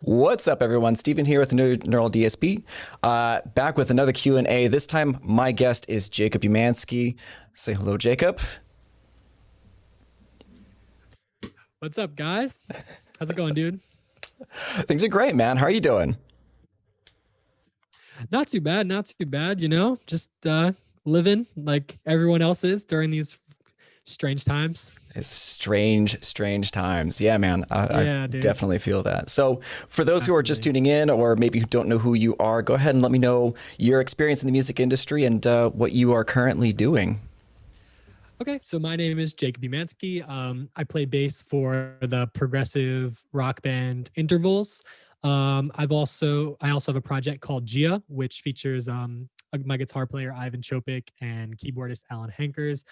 What's up, everyone? Steven here with Neural DSP. Back with another Q&A. This time, my guest is Jacob Umansky. Say hello, Jacob. What's up, guys? How's it going, dude? Things are great, man. How are you doing? Not too bad, not too bad, just living like everyone else is during these strange times. It's strange times. Yeah, man. I Dude. definitely feel that. So for those who are just tuning in or maybe who don't know who you are, go ahead and let me know your experience in the music industry and what you are currently doing. Okay, so my name is Jacob Umansky. I play bass for the progressive rock band Intervals. I also have a project called Gia, which features my guitar player Ivan Chopik and keyboardist Alan Hankers.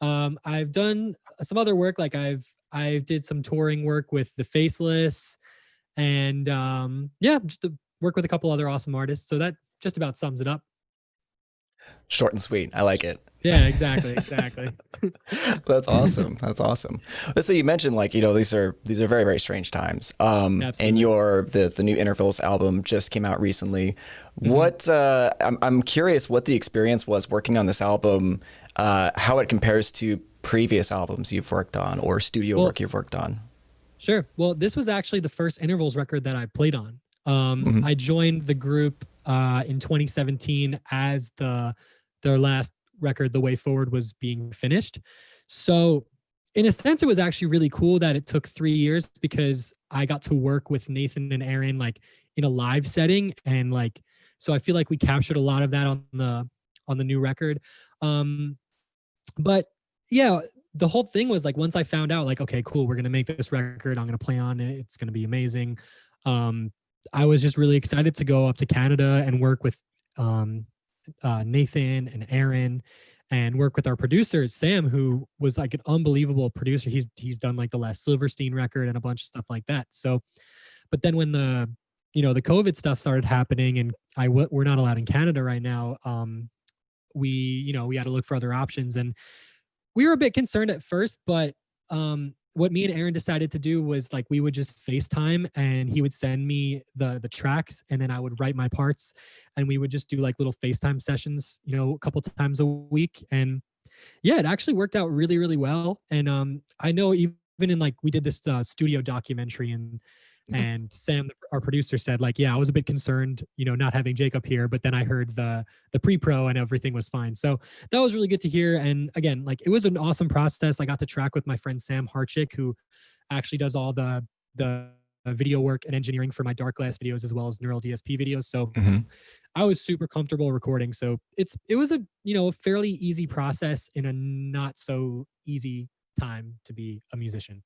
I've done some other work, like I did some touring work with the Faceless, and just to work with a couple other awesome artists. So that just about sums it up. Short and sweet. I like it. Yeah, exactly. That's awesome. That's awesome. So you mentioned these are very, very strange times. And the new Intervals album just came out recently. Mm-hmm. I'm curious what the experience was working on this album, how it compares to previous albums you've worked on or studio work you've worked on. Sure. Well, this was actually the first Intervals record that I played on. Mm-hmm. I joined the group in 2017 as their last record, The Way Forward, was being finished. So in a sense, it was actually really cool that it took 3 years, because I got to work with Nathan and Aaron in a live setting, and so I feel like we captured a lot of that on the new record. But yeah, the whole thing was once I found out okay, cool, we're gonna make this record, I'm gonna play on it, it's gonna be amazing. I was just really excited to go up to Canada and work with Nathan and Aaron, and work with our producer Sam, who was an unbelievable producer. He's done the last Silverstein record and a bunch of stuff like that. So, but then when the COVID stuff started happening, and we're not allowed in Canada right now, we had to look for other options, and we were a bit concerned at first, but what me and Aaron decided to do was we would just FaceTime, and he would send me the tracks, and then I would write my parts, and we would just do little FaceTime sessions, a couple times a week. And yeah, it actually worked out really, really well. And I know even in we did this studio documentary, and Sam, our producer, said yeah, I was a bit concerned, not having Jacob here, but then I heard the pre-pro and everything was fine. So that was really good to hear. And again, it was an awesome process. I got to track with my friend Sam Harchick, who actually does all the video work and engineering for my Dark Glass videos, as well as Neural DSP videos. So I was super comfortable recording. So it was a fairly easy process in a not so easy time to be a musician.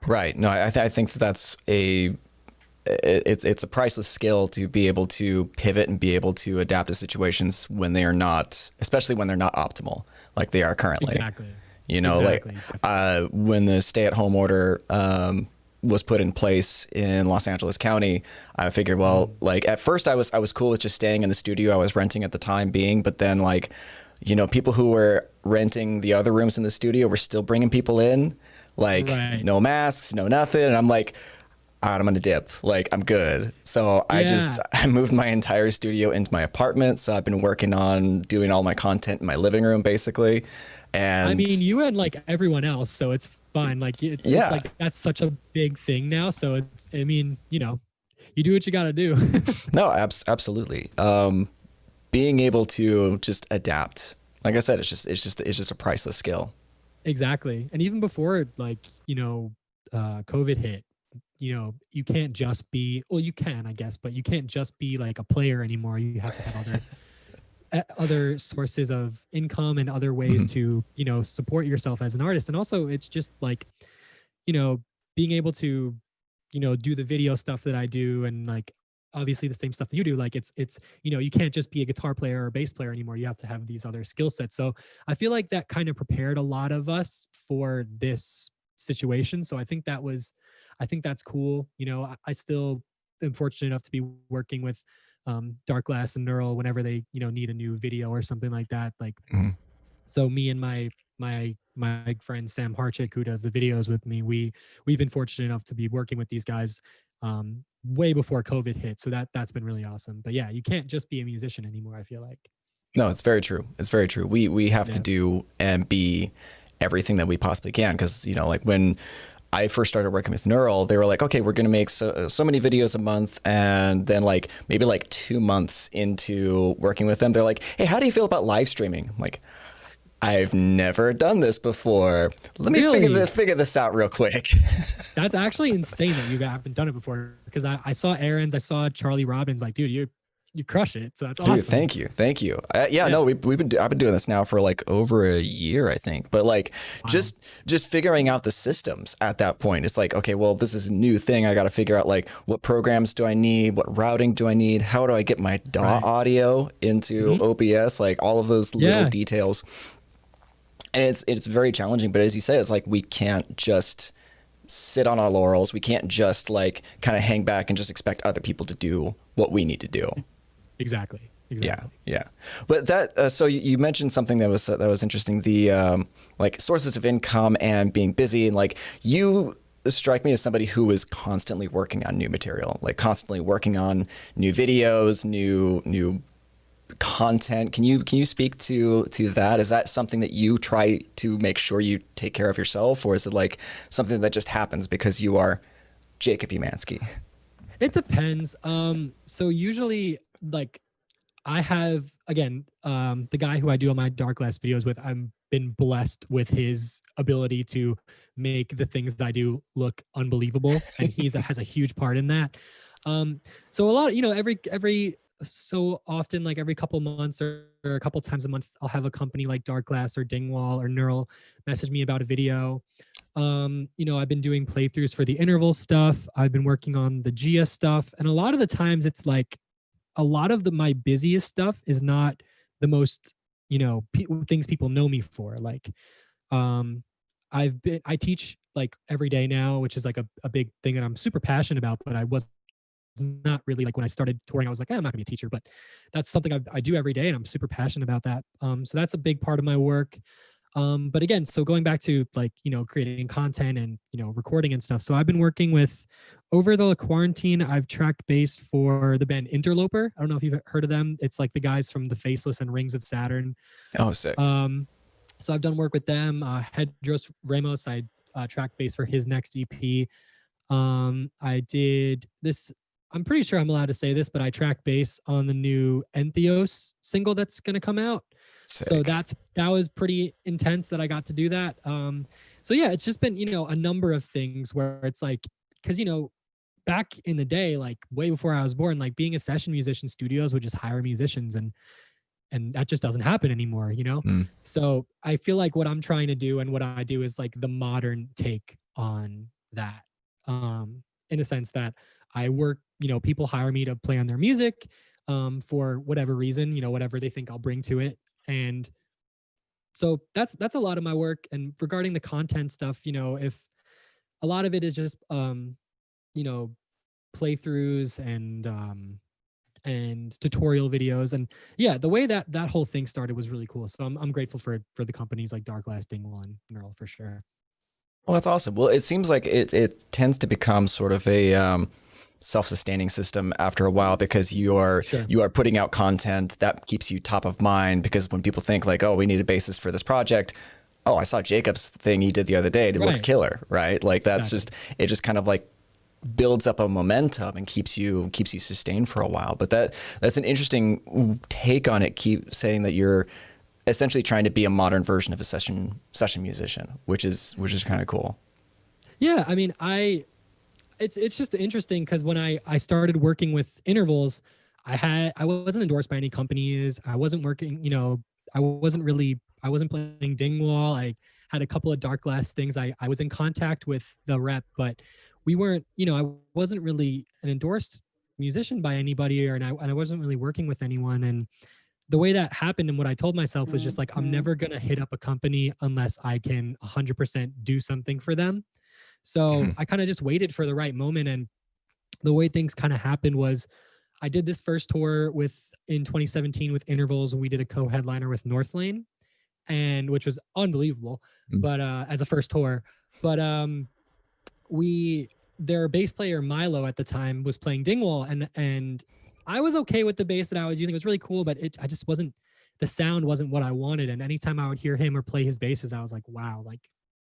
Right. No, I think that's it's a priceless skill to be able to pivot and be able to adapt to situations when they are not, especially when they're not optimal, like they are currently. Exactly. When the stay-at-home order was put in place in Los Angeles County, I figured, at first I was cool with just staying in the studio I was renting at the time being, but then people who were renting the other rooms in the studio were still bringing people in. Right. No masks, no nothing. And I'm all right, I'm going to dip. I'm good. So I moved my entire studio into my apartment. So I've been working on doing all my content in my living room, basically. And I mean, you and everyone else, so it's fine. It's that's such a big thing now. So you do what you got to do. No, absolutely. Being able to just adapt, like I said, it's just a priceless skill. Exactly. And even before COVID hit, you can't just be, well, you can, I guess, but you can't just be a player anymore. You have to have other sources of income and other ways to, support yourself as an artist. And also it's just being able to, do the video stuff that I do, and obviously the same stuff that you do. It's you can't just be a guitar player or a bass player anymore. You have to have these other skill sets. So I feel like that kind of prepared a lot of us for this situation. So I think that's cool. I still am fortunate enough to be working with Dark Glass and Neural whenever they need a new video or something like that. So me and my friend Sam Harchick, who does the videos with me, we've been fortunate enough to be working with these guys way before COVID hit. So that's been really awesome. But yeah, you can't just be a musician anymore, I feel like. No, it's very true. It's very true. We have to Yeah. do and be everything that we possibly can, because like when I first started working with Neural, they were like, okay, we're going to make so many videos a month. And then like maybe like 2 months into working with them, they're like, hey, how do you feel about live streaming? I'm like, I've never done this before. Let me Really? figure this out real quick. That's actually insane that you haven't done it before, because I saw Aaron's, I saw Charlie Robbins, like, dude, you crush it. So that's Dude, awesome. thank you. Yeah, Yeah. no, I've been doing this now for like over a year, I think. But like, Wow. just figuring out the systems at that point. It's like, okay, well, this is a new thing. I got to figure out like what programs do I need, what routing do I need, how do I get my DAW Right. audio into OBS, like all of those little Yeah. details. And it's very challenging. But as you say, it's like we can't just sit on our laurels. We can't just like kind of hang back and just expect other people to do what we need to do. Exactly. Yeah. But that so you mentioned something that was interesting. The like sources of income and being busy, and like you strike me as somebody who is constantly working on new material, like constantly working on new videos, new content. Can you speak to that? Is that something that you try to make sure you take care of yourself, or is it like something that just happens because you are Jacob Umansky? It depends. So usually, like, I have, again, the guy who I do all my dark glass videos with, I've been blessed with his ability to make the things that I do look unbelievable, and has a huge part in that. So a lot, every so often, like every couple months or a couple times a month, I'll have a company like Dark Glass or Dingwall or Neural message me about a video. I've been doing playthroughs for the interval stuff. I've been working on the Gia stuff, and a lot of the times it's like a lot of my busiest stuff is not the most, things people know me for. Like, I teach like every day now, which is like a big thing that I'm super passionate about, but I was not really, like when I started touring, I was like, I'm not gonna be a teacher, but that's something I do every day, and I'm super passionate about that. So that's a big part of my work. But again, so going back to like, creating content and, recording and stuff. So I've been working with, over the quarantine, I've tracked bass for the band Interloper. I don't know if you've heard of them. It's like the guys from The Faceless and Rings of Saturn. Oh, sick. So I've done work with them. Hedros Ramos, I tracked bass for his next EP. I did this. I'm pretty sure I'm allowed to say this, but I tracked bass on the new Entheos single that's going to come out. Sick. So that was pretty intense that I got to do that. So yeah, it's just been, a number of things where it's like, because, back in the day, like way before I was born, like being a session musician, studios would just hire musicians, and that just doesn't happen anymore, So I feel like what I'm trying to do and what I do is like the modern take on that, in a sense that I work, people hire me to play on their music, for whatever reason, whatever they think I'll bring to it. And so that's a lot of my work. And regarding the content stuff, if a lot of it is just, playthroughs and tutorial videos, and yeah, the way that whole thing started was really cool. So I'm grateful for the companies like Dark Glass, Dingwall, and Neural for sure. Well, that's awesome. Well, it seems like it tends to become sort of a self-sustaining system after a while, because you are putting out content that keeps you top of mind. Because when people think like, oh, we need a bassist for this project, oh, I saw Jacob's thing he did the other day, it looks killer, right? Like that's it just kind of like builds up a momentum and keeps you sustained for a while. But that's an interesting take on it. Keep saying that you're essentially trying to be a modern version of a session musician, which is kind of cool. Yeah, I mean, it's just interesting because when I started working with intervals, I wasn't endorsed by any companies. I wasn't working, I wasn't playing Dingwall. I had a couple of Dark Glass things. I was in contact with the rep, but we weren't, I wasn't really an endorsed musician by anybody, and I wasn't really working with anyone. And the way that happened and what I told myself was just like, I'm never going to hit up a company unless I can 100% do something for them. So I kind of just waited for the right moment. And the way things kind of happened was I did this first tour in 2017 with Intervals, and we did a co-headliner with Northlane, and which was unbelievable, but as a first tour. But their bass player Milo at the time was playing Dingwall, and I was okay with the bass that I was using. It was really cool, but I just wasn't, the sound wasn't what I wanted. And anytime I would hear him or play his basses, I was like, wow, like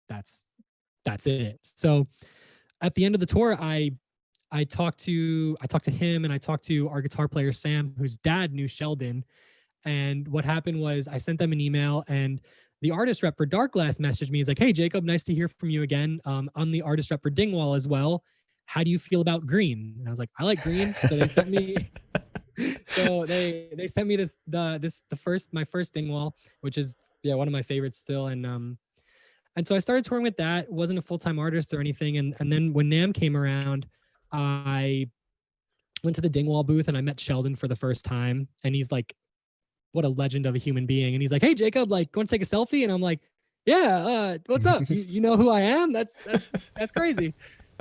that's it. So at the end of the tour, I talked to him, and I talked to our guitar player Sam, whose dad knew Sheldon. And what happened was I sent them an email, and the artist rep for Dark Glass messaged me. He's like, "Hey Jacob, nice to hear from you again. I'm the artist rep for Dingwall as well. How do you feel about green?" And I was like, "I like green." So they sent me they sent me my first Dingwall, which is one of my favorites still. And so I started touring with that. Wasn't a full-time artist or anything. And then when NAMM came around, I went to the Dingwall booth and I met Sheldon for the first time. And he's like, what a legend of a human being. And he's like, "Hey Jacob, like, go and take a selfie." And I'm like, "Yeah, what's up? You know who I am? That's crazy."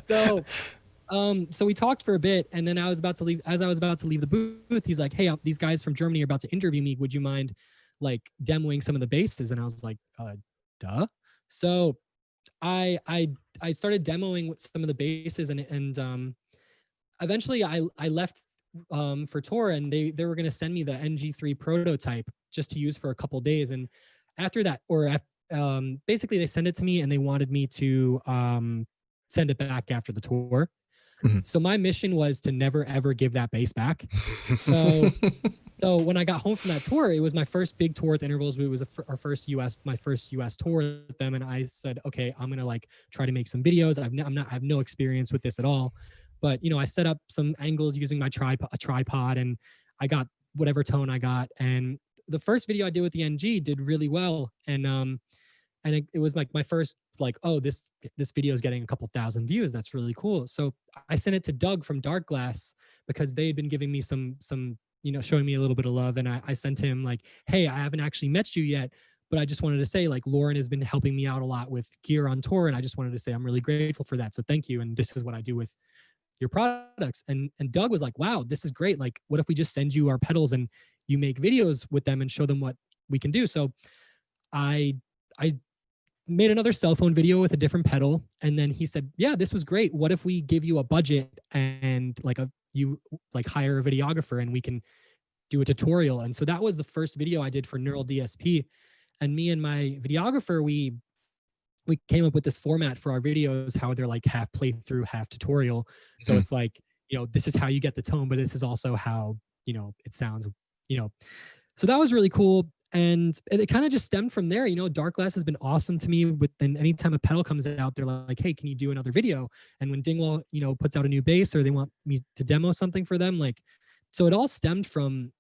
So so we talked for a bit, and then I was about to leave. As I was about to leave the booth, he's like, "Hey, these guys from Germany are about to interview me. Would you mind like demoing some of the basses?" And I was like, duh. So I started demoing some of the basses, and eventually I left for tour, and they were going to send me the NG3 prototype just to use for a couple days. And after that, basically they sent it to me, and they wanted me to send it back after the tour. Mm-hmm. So my mission was to never ever give that bass back. So when I got home from that tour, it was my first big tour with Intervals. It was my first US tour with them, and I said, okay, I'm gonna like try to make some videos. I have no experience with this at all, but I set up some angles using my tripod, and I got whatever tone I got. And the first video I did with the NG did really well, and it was like my first like, oh, this video is getting a couple thousand views. That's really cool. So I sent it to Doug from Dark Glass because they had been giving me some showing me a little bit of love. And I sent him like, "Hey, I haven't actually met you yet, but I just wanted to say, like, Lauren has been helping me out a lot with gear on tour, and I just wanted to say I'm really grateful for that. So thank you. And this is what I do with your products." And Doug was like, "Wow, this is great. Like, what if we just send you our pedals and you make videos with them and show them what we can do?" So I made another cell phone video with a different pedal, and then he said, "Yeah, this was great. What if we give you a budget and you hire a videographer and we can do a tutorial?" And so that was the first video I did for Neural DSP. And me and my videographer, we came up with this format for our videos, how they're like half playthrough, half tutorial. So it's like, this is how you get the tone, but this is also how, it sounds, So that was really cool. And it kind of just stemmed from there. Dark Glass has been awesome to me. And anytime a pedal comes out, they're like, "Hey, can you do another video?" And when Dingwall, puts out a new bass, or they want me to demo something for them, like, so it all stemmed from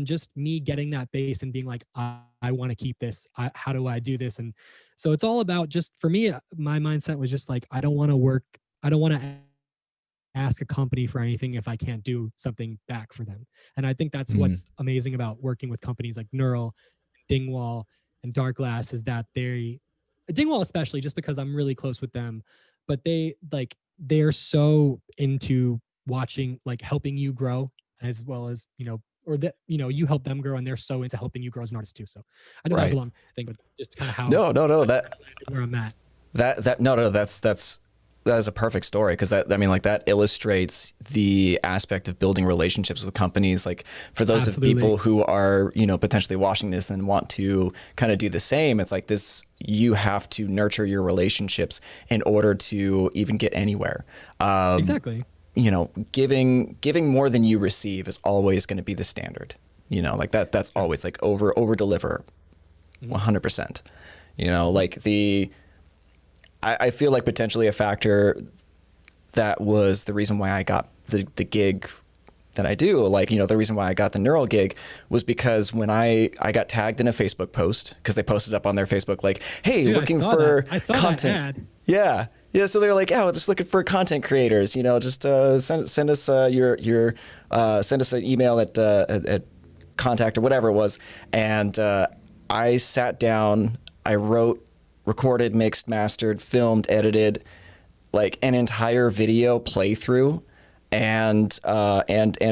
just me getting that bass and being like, I want to keep this. How do I do this? And so it's all about, just for me, my mindset was just like, I don't want to ask a company for anything if I can't do something back for them. And I think that's what's amazing about working with companies like Neural, Dingwall, and Dark Glass, is that Dingwall especially, just because I'm really close with them, but they're so into watching, like, helping you grow, as well as, or that, you help them grow, and they're so into helping you grow as an artist too. So I know that was a long thing, but just kind of how no that where I'm at. That is a perfect story, because that illustrates the aspect of building relationships with companies. Like, for those Absolutely. of people who are, potentially watching this and want to kind of do the same, it's like this, you have to nurture your relationships in order to even get anywhere. Exactly. Giving more than you receive is always going to be the standard. That's always like over deliver 100%. I feel like potentially a factor that was the reason why I got the gig that I do, the reason why I got the Neural gig was because when I got tagged in a Facebook post, because they posted up on their Facebook, like, "Hey, Dude, looking for I saw content." that ad. Yeah. So they're like, "Oh, just looking for content creators. Just send us send us an email at contact," or whatever it was. And I sat down, I wrote, recorded, mixed, mastered, filmed, edited, like an entire video playthrough and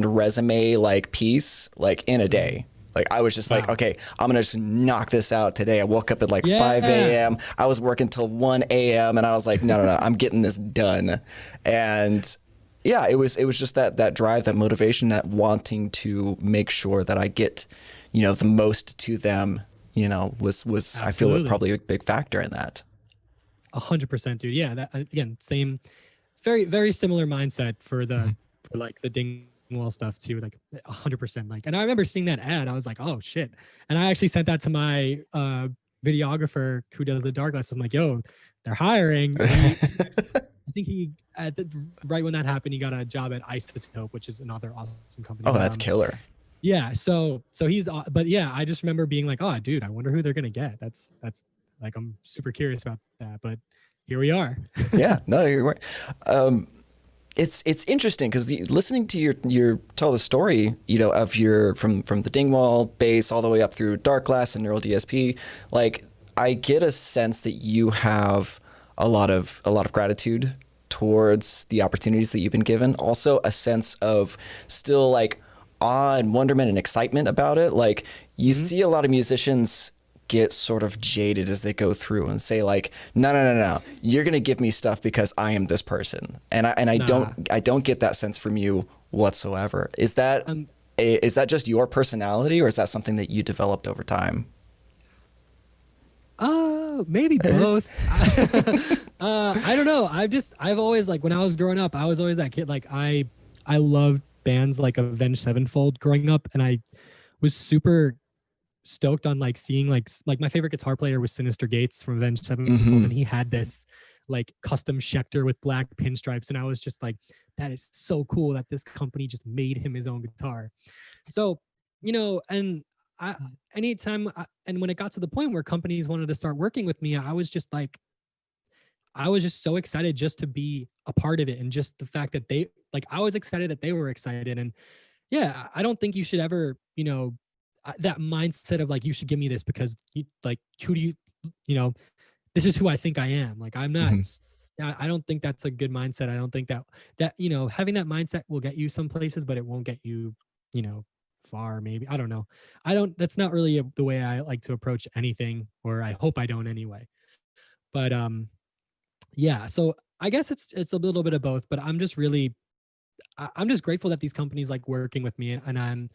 resume piece, in a day. Like I was just like, Wow. okay, I'm gonna just knock this out today. I woke up at like Yeah. 5 a.m. I was working till 1 a.m. and I was like, no, I'm getting this done. And yeah, it was just that drive, that motivation, that wanting to make sure that I get, you know, the most to them, you know, was I feel Absolutely. probably a big factor in that. 100%, dude. Yeah, that again, same, very similar mindset for like the Dingwall stuff too. Like 100%. Like, and I remember seeing that ad. I was like, oh shit. And I actually sent that to my videographer who does the dark lights. I'm like, yo, they're hiring. I think he right when that happened, he got a job at Isotope, which is another awesome company. Oh, that's killer. Yeah. So he's, but yeah, I just remember being like, oh, dude, I wonder who they're gonna get. That's like, I'm super curious about that. But here we are. Yeah, no, you're right. It's interesting because listening to your tell the story, you know, of your from the Dingwall bass all the way up through Dark Glass and Neural DSP, like I get a sense that you have a lot of gratitude towards the opportunities that you've been given. Also a sense of still like awe and wonderment and excitement about it. Like you see a lot of musicians get sort of jaded as they go through and say like, no, you're going to give me stuff because I am this person. And I don't get that sense from you whatsoever. Is that just your personality, or is that something that you developed over time? Maybe both. I don't know. I've always, like, when I was growing up, I was always that kid. Like I loved bands like Avenged Sevenfold growing up, and I was super stoked on like seeing like my favorite guitar player was Sinister Gates from Avenged Sevenfold, and he had this like custom Schecter with black pinstripes, and I was just like, that is so cool that this company just made him his own guitar. So, you know, and and when it got to the point where companies wanted to start working with me, I was just so excited just to be a part of it, and just the fact that I was excited that they were excited. And yeah, I don't think you should ever, you know, that mindset of like, you should give me this because who do you know, this is who I think I am. Like, I'm not, I don't think that's a good mindset. I don't think that, you know, having that mindset will get you some places, but it won't get you, you know, far, maybe. I don't know. That's not really the way I like to approach anything, or I hope I don't anyway. But, yeah, so I guess it's a little bit of both, but I'm just grateful that these companies like working with me, and I'm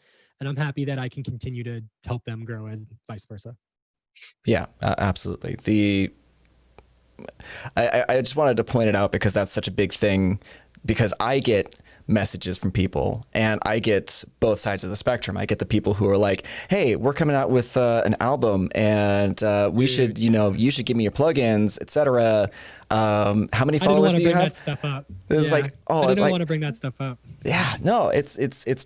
happy that I can continue to help them grow, and vice versa. Yeah, absolutely. I just wanted to point it out because that's such a big thing, because I get messages from people, and I get both sides of the spectrum. I get the people who are like, hey, we're coming out with an album, and we should, you know, you should give me your plugins, etc. How many followers do you have? That stuff up. It's like, oh, I don't want to bring that stuff up. Yeah, no, it's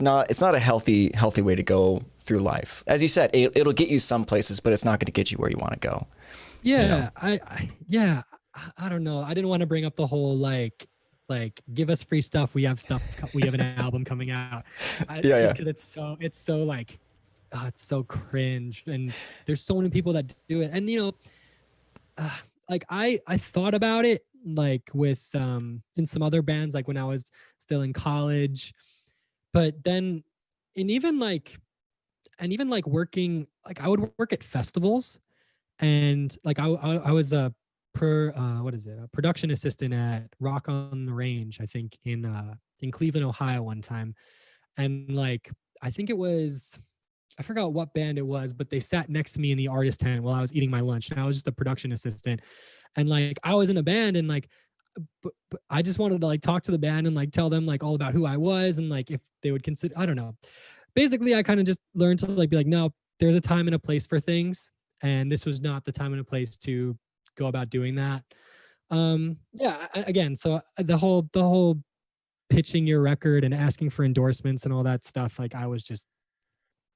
not a healthy way to go through life. As you said, it'll get you some places, but it's not going to get you where you want to go. Yeah, you know? I don't know. I didn't want to bring up the whole like give us free stuff. We have an album coming out. Just because it's so like, it's so cringe, and there's so many people that do it. And you know, like I thought about it like with in some other bands, like when I was still in college, but then even working, like I would work at festivals, and like I was a production assistant at Rock on the Range, I think in Cleveland, Ohio one time. And like, I think I forgot what band it was, but they sat next to me in the artist tent while I was eating my lunch, and I was just a production assistant. And like, I was in a band, and like, but I just wanted to like talk to the band and like tell them like all about who I was, and like if they would consider, I don't know. Basically, I kind of just learned to like be like, no, there's a time and a place for things, and this was not the time and a place to go about doing that. Again, so the whole pitching your record and asking for endorsements and all that stuff, like I was just,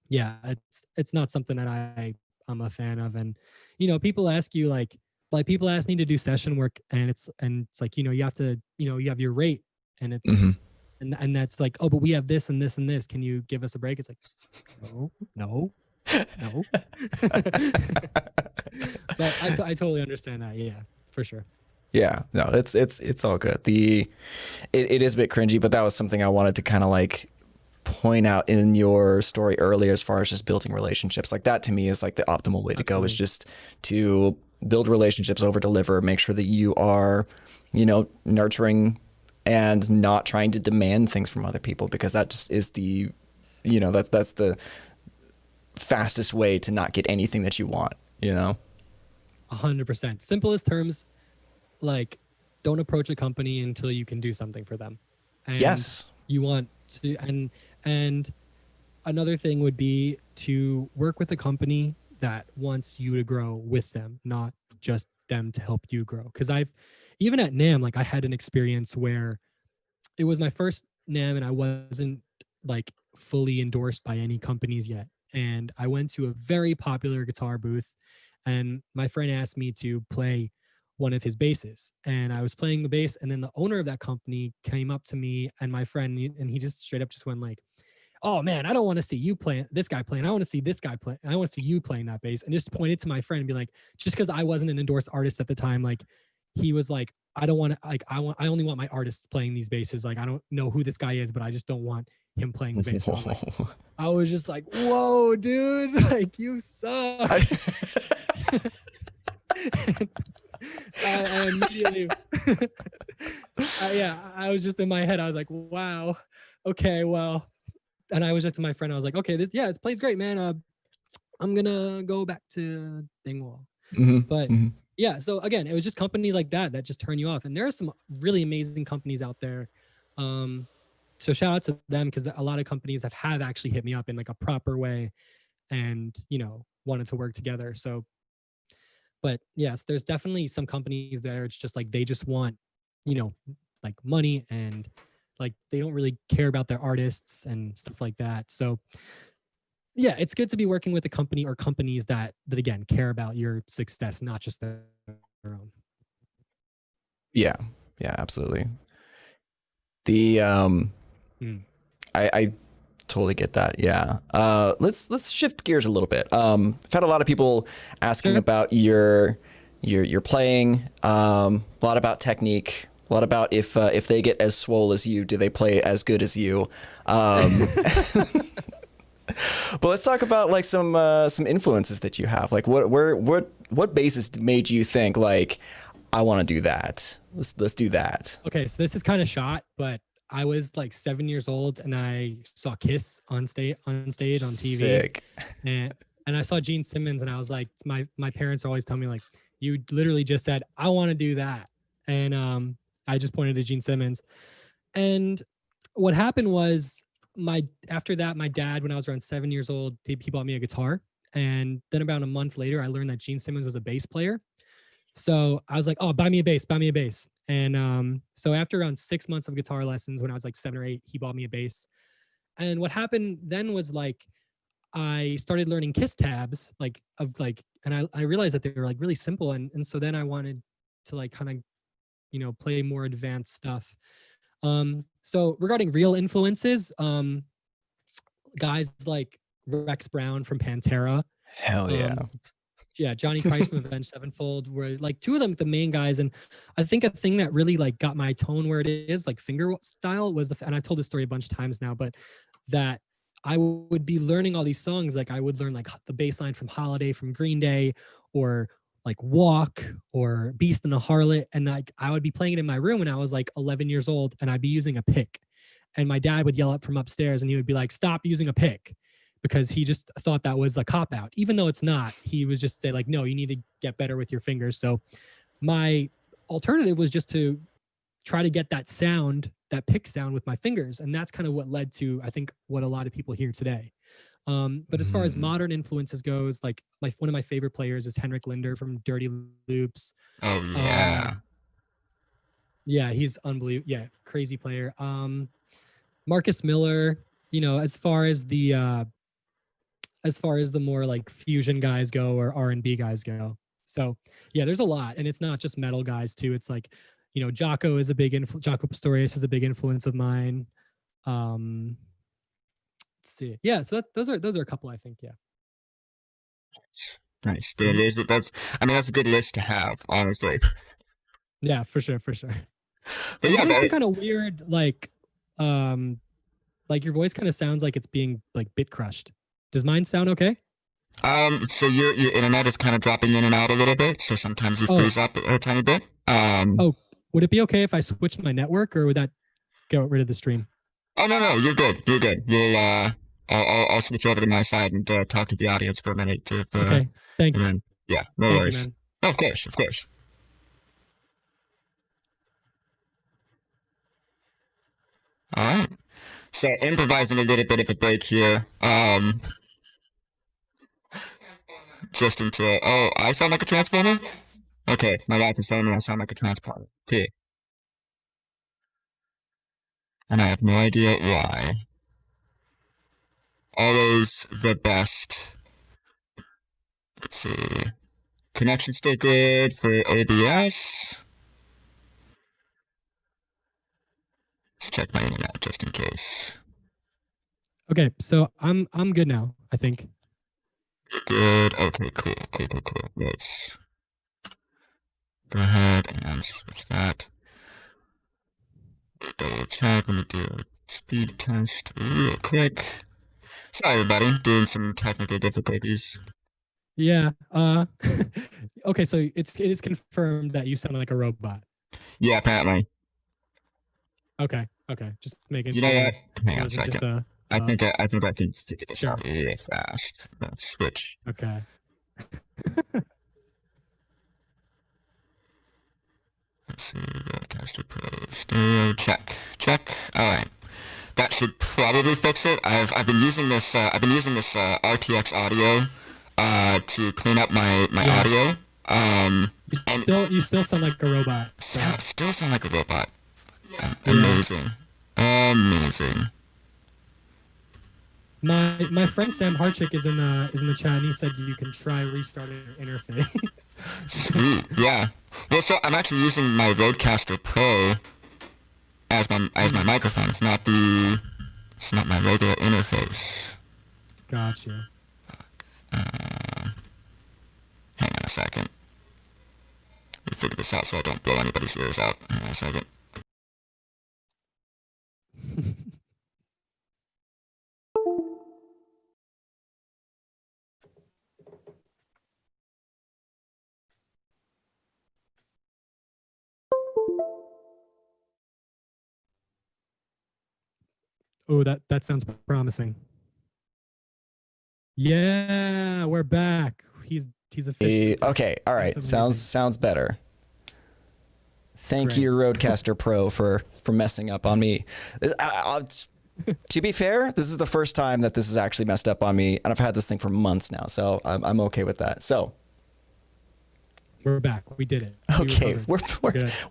yeah, it's not something that I'm a fan of. And you know, people ask you like people ask me to do session work, and it's like, you know, you have to, you know, you have your rate, and it's and that's like, oh, but we have this and this and this, can you give us a break? It's like, no. But I totally understand that. Yeah, for sure. Yeah, no, it's all good. It is a bit cringy, but that was something I wanted to kind of like point out in your story earlier as far as just building relationships. Like that to me is like the optimal way to go, is just to build relationships, over deliver, make sure that you are, you know, nurturing and not trying to demand things from other people, because that just is the, you know, that's the fastest way to not get anything that you want, you know? 100%. Simplest terms, like, don't approach a company until you can do something for them. And Yes. you want to, and another thing would be to work with a company that wants you to grow with them, not just them to help you grow. Because even at NAMM, like I had an experience where it was my first NAMM and I wasn't like fully endorsed by any companies yet. And I went to a very popular guitar booth and my friend asked me to play one of his basses, and I was playing the bass, and then the owner of that company came up to me and my friend, and he just straight up just went like, "Oh man, I don't want to see you playing this guy playing. I want to see this guy play. I want to see you playing that bass." And just pointed to my friend and be like, just because I wasn't an endorsed artist at the time, like he was like, "I don't want to, like, I only want my artists playing these basses. Like, I don't know who this guy is, but I just don't want him playing the bass." I was just like, "Whoa, dude, like you suck." I immediately, yeah, I was just in my head. I was like, "Wow, okay, well," and I was just to my friend. I was like, "Okay, this plays great, man. I'm gonna go back to Dingwall." But yeah, so again, it was just companies like that just turn you off, and there are some really amazing companies out there. So shout out to them, because a lot of companies have actually hit me up in like a proper way, and you know, wanted to work together. So. But yes, there's definitely some companies that are just like, they just want, you know, like money, and like they don't really care about their artists and stuff like that. So yeah, it's good to be working with a company or companies that again care about your success, not just their own. Yeah, absolutely. The I totally get that. Yeah. Let's shift gears a little bit. I've had a lot of people asking about your playing, a lot about technique, a lot about if they get as swole as you, do they play as good as you? But let's talk about like some influences that you have. Like what bassist made you think like, I want to do that. Let's do that. Okay, so this is kind of shot, but I was like 7 years old and I saw Kiss on stage on TV. Sick. And I saw Gene Simmons and I was like, my parents are always telling me like, you literally just said, I want to do that. And I just pointed to Gene Simmons. And what happened was after that, my dad, when I was around 7 years old, he bought me a guitar. And then about a month later, I learned that Gene Simmons was a bass player. So I was like, "Oh, buy me a bass. And so after around 6 months of guitar lessons, when I was like 7 or 8, he bought me a bass. And what happened then was like, I started learning Kiss tabs, and I realized that they were like really simple. And so then I wanted to like kind of, you know, play more advanced stuff. So regarding real influences, guys like Rex Brown from Pantera. Hell yeah. Yeah, Johnny Christ from Avenged Sevenfold were like two of them, the main guys. And I think a thing that really like got my tone where it is, like finger style, was and I've told this story a bunch of times now, but that I would be learning all these songs. Like I would learn like the bass line from Holiday from Green Day, or like Walk, or Beast and a Harlot. And like I would be playing it in my room when I was like 11 years old, and I'd be using a pick. And my dad would yell up from upstairs and he would be like, "Stop using a pick," because he just thought that was a cop out, even though it's not. He was just say like, "No, you need to get better with your fingers." So my alternative was just to try to get that sound, that pick sound with my fingers. And that's kind of what led to, I think, what a lot of people hear today. But as far as modern influences goes, like one of my favorite players is Henrik Linder from Dirty Loops. Oh yeah. Yeah, he's unbelievable. Yeah, crazy player. Marcus Miller, you know, as far as the more like fusion guys go, or R&B guys go. So yeah, there's a lot, and it's not just metal guys too. It's like, you know, Jocko is a big Jocko Pastorius is a big influence of mine. Let's see. Yeah, so those are a couple, I think. Yeah. Nice. That's a good list to have, honestly. Yeah, for sure. But yeah, there's some kind of weird like Like your voice kind of sounds like it's being like bit crushed. Does mine sound okay? So your internet is kind of dropping in and out a little bit, so sometimes you freeze up a tiny bit. Oh, would it be okay if I switched my network, or would that get rid of the stream? Oh no, you're good. You're good. We'll I'll switch over to my side and talk to the audience for a minute. Okay. Thank you. Then, yeah, no Thank worries. you, man. Oh, of course, of course. All right. So improvising a little bit of a break here. Just into I sound like a transformer? Okay, my wife is telling me I sound like a transformer. Okay. And I have no idea why. Always the best. Let's see. Connection still good for OBS. Let's check my internet just in case. Okay, so I'm good now, I think. Good. Okay, cool. Let's go ahead and switch that. Double check. Let me do a speed test real quick. Sorry, everybody. Doing some technical difficulties. Yeah. Okay, so it is confirmed that you sound like a robot. Yeah, apparently. Okay. Just making You sure. know what? Hang on a It wasn't second. just a, I think I can figure this Sure. out real fast. Let's switch. Okay. Let's see. Rodecaster Pro stereo. Check. All right. That should probably fix it. I've been using this RTX audio to clean up my audio. You still sound like a robot. Still sound like a robot. Yeah. Amazing. My friend Sam Harchick is in the chat, and he said you can try restarting your interface. Sweet. Yeah. Well, so I'm actually using my Rodecaster Pro as my microphone. It's not my regular interface. Gotcha. Hang on a second. Let me figure this out so I don't blow anybody's ears out. Hang on a second. Oh, that sounds promising. Yeah, we're back. He's official. Okay, all right. Sounds better. Thank you, Rodecaster Pro, for messing up on me. To be fair, this is the first time that this is actually messed up on me, and I've had this thing for months now, so I'm okay with that. So we're back. We did it. Okay,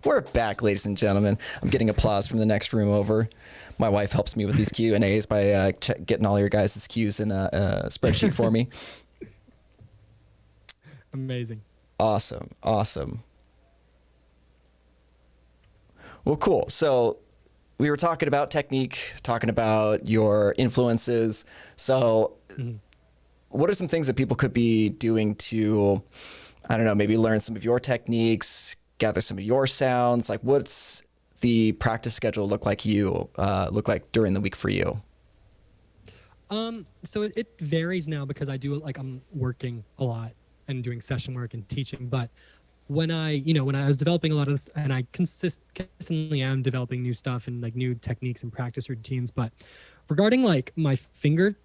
we're back, ladies and gentlemen. I'm getting applause from the next room over. My wife helps me with these Q&As by getting all your guys' Q's in a spreadsheet for me. Amazing. Awesome. Well, cool. So we were talking about technique, talking about your influences. So what are some things that people could be doing to, I don't know, maybe learn some of your techniques, gather some of your sounds? Like, what's the practice schedule look like during the week for you? So it varies now because I'm working a lot and doing session work and teaching. But when I was developing a lot of this, and I consistently am developing new stuff and like new techniques and practice routines. But regarding like my finger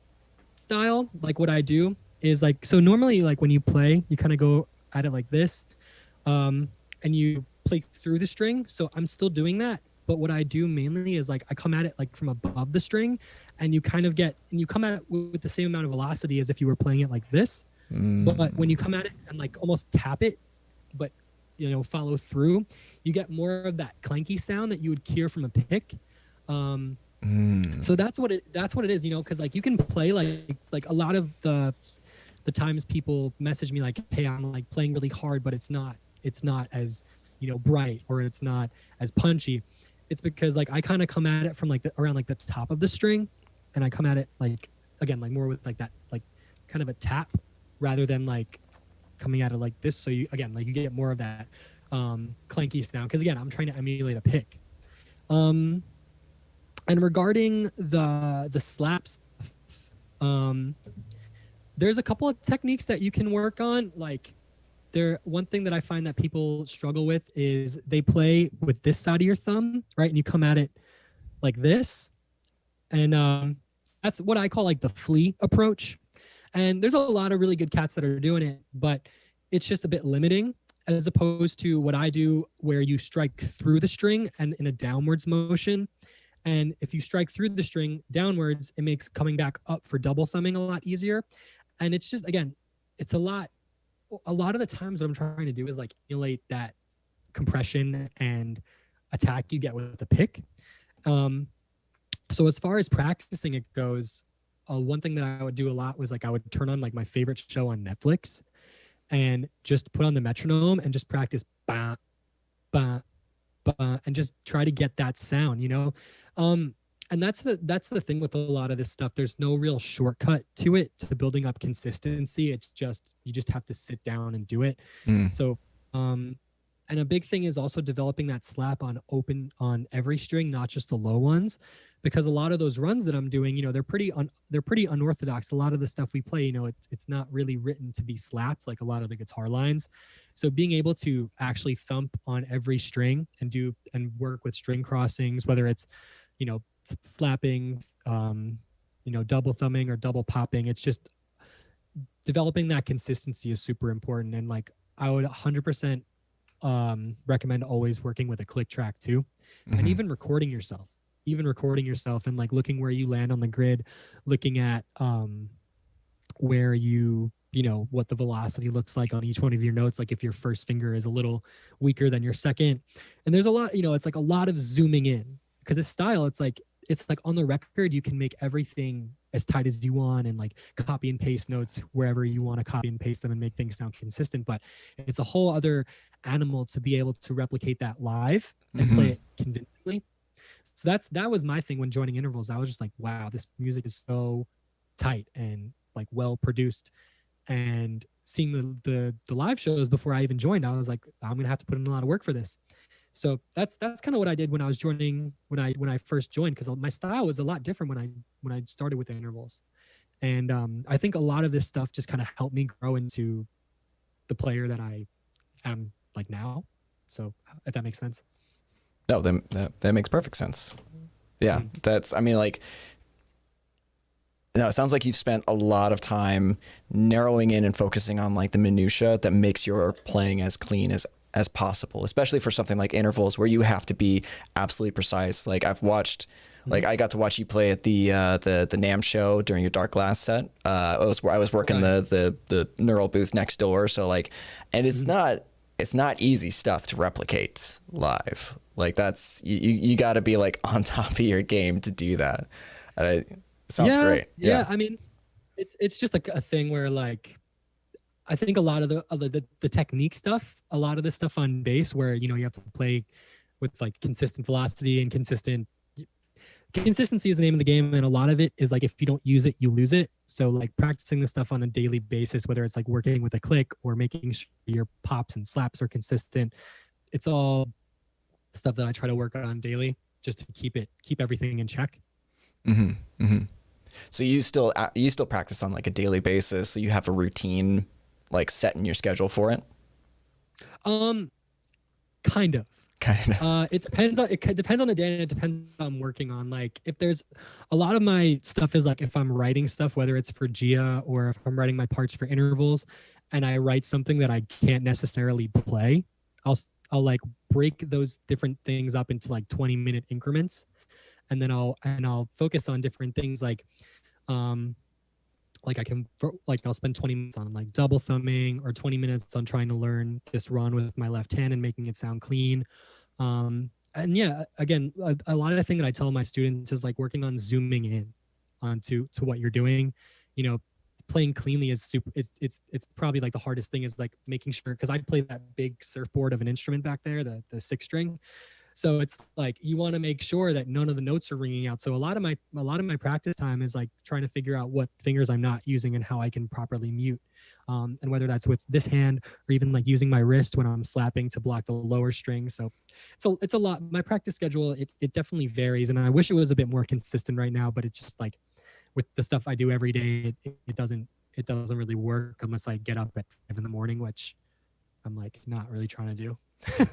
style, like what I do is like, so normally like when you play, you kind of go at it like this, and you play through the string. So I'm still doing that, but what I do mainly is like I come at it like from above the string, and you come at it with the same amount of velocity as if you were playing it like this. But when you come at it and like almost tap it, but follow through, you get more of that clanky sound that you would hear from a pick. So that's what it is, because like you can play like a lot of the times people message me like, hey, I'm like playing really hard, but it's not as bright, or it's not as punchy. It's because like I kind of come at it from like around like the top of the string, and I come at it like, again, like more with like that like kind of a tap rather than like coming at it like this. So you get more of that clanky sound, because again, I'm trying to emulate a pick. And regarding the slaps, there's a couple of techniques that you can work on. Like one thing that I find that people struggle with is they play with this side of your thumb, right? And you come at it like this. And that's what I call like the flea approach. And there's a lot of really good cats that are doing it, but it's just a bit limiting as opposed to what I do, where you strike through the string and in a downwards motion. And if you strike through the string downwards, it makes coming back up for double thumbing a lot easier. And it's just, again, it's a lot of the times what I'm trying to do is like emulate that compression and attack you get with the pick. So as far as practicing it goes, one thing that I would do a lot was like I would turn on like my favorite show on Netflix and just put on the metronome and just practice ba, ba, ba, and just try to get that sound, you know? And that's the thing with a lot of this stuff. There's no real shortcut to it, to building up consistency. It's just, you just have to sit down and do it. So, and a big thing is also developing that slap on every string, not just the low ones, because a lot of those runs that I'm doing, you know, they're pretty unorthodox. A lot of the stuff we play, you know, it's not really written to be slapped like a lot of the guitar lines. So being able to actually thump on every string and work with string crossings, whether it's, you know, slapping, you know, double thumbing or double popping, it's just developing that consistency is super important. And like I would 100% recommend always working with a click track too. And even recording yourself and like looking where you land on the grid, looking at where you know what the velocity looks like on each one of your notes, like if your first finger is a little weaker than your second. And there's a lot, you know, it's like a lot of zooming in, because this style, it's like on the record you can make everything as tight as you want and like copy and paste notes wherever you want to copy and paste them and make things sound consistent. But it's a whole other animal to be able to replicate that live and play it convincingly. So that was my thing when joining intervals. I was just like, wow, this music is so tight and like well produced. And seeing the live shows before I even joined, I was like, I'm gonna have to put in a lot of work for this. So that's kind of what I did when I was joining, when I first joined, because my style was a lot different when I started with the intervals. And I think a lot of this stuff just kind of helped me grow into the player that I am like now. So if that makes sense. No, that makes perfect sense. Yeah, I mean, like, no, it sounds like you've spent a lot of time narrowing in and focusing on like the minutia that makes your playing as clean as possible, especially for something like intervals where you have to be absolutely precise. Like I've watched, like I got to watch you play at the NAMM show during your Dark Glass set. I was working the neural booth next door. So like, and it's not easy stuff to replicate live. Like that's, you got to be like on top of your game to do that. Sounds great. Yeah. I mean, it's just like a thing where like, I think a lot of the technique stuff, a lot of the stuff on bass where, you know, you have to play with like consistent velocity and consistency is the name of the game. And a lot of it is like, if you don't use it, you lose it. So like practicing this stuff on a daily basis, whether it's like working with a click or making sure your pops and slaps are consistent, it's all stuff that I try to work on daily just to keep everything in check. So you still practice on like a daily basis. So you have a routine like set in your schedule for it? Kind of. It depends on the day, and it depends on what I'm working on. Like if there's a lot of my stuff is like if I'm writing stuff, whether it's for Gia or if I'm writing my parts for intervals and I write something that I can't necessarily play, I'll like break those different things up into like 20-minute increments. And then I'll focus on different things like I'll spend 20 minutes on like double thumbing or 20 minutes on trying to learn this run with my left hand and making it sound clean. And yeah, again, a lot of the thing that I tell my students is like working on zooming in onto what you're doing. You know, playing cleanly is super. It's probably like the hardest thing is like making sure, because I play that big surfboard of an instrument back there, the 6-string. So it's like you want to make sure that none of the notes are ringing out. So a lot of my practice time is like trying to figure out what fingers I'm not using and how I can properly mute. And whether that's with this hand or even like using my wrist when I'm slapping to block the lower string. So it's a lot. My practice schedule, it definitely varies, and I wish it was a bit more consistent right now, but it's just like with the stuff I do every day, it doesn't really work unless I get up at 5 a.m, which I'm like not really trying to do.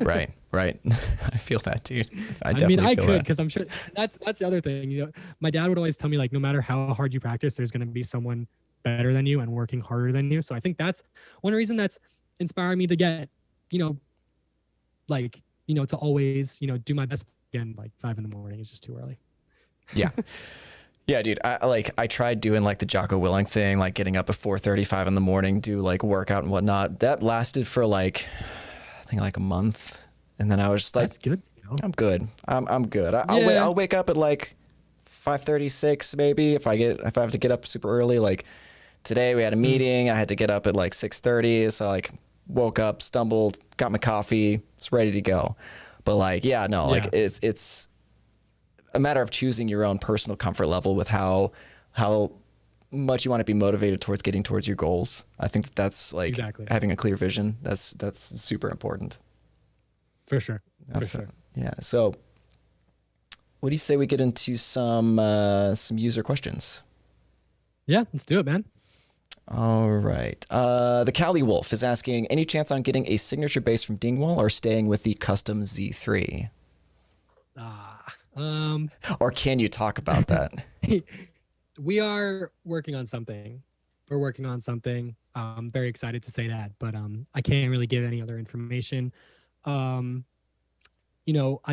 Right. I feel that, dude. I could, because I'm sure that's the other thing. You know, my dad would always tell me, like, no matter how hard you practice, there's going to be someone better than you and working harder than you. So I think that's one reason that's inspiring me to get, to always, do my best. Again, like 5 a.m. is just too early. Yeah. Yeah, dude. I tried doing like the Jocko Willing thing, like getting up at 4:35 in the morning, do like workout and whatnot. That lasted for like, I think like a month, and then I was just like, "That's good. I'm good. I'm good. I'll wake up at like 5:36 maybe if I have to get up super early. Like today we had a meeting. I had to get up at like 6:30, so like woke up, stumbled, got my coffee, was ready to go. But like, like it's a matter of choosing your own personal comfort level with how much you want to be motivated towards getting towards your goals. I think that's like having a clear vision. That's super important. For sure. Yeah. So what do you say we get into some user questions? Yeah, let's do it, man. All right. The Cali Wolf is asking, any chance on getting a signature bass from Dingwall or staying with the custom Z3? Or can you talk about that? We are working on something. We're working on something. I'm very excited to say that, but I can't really give any other information. I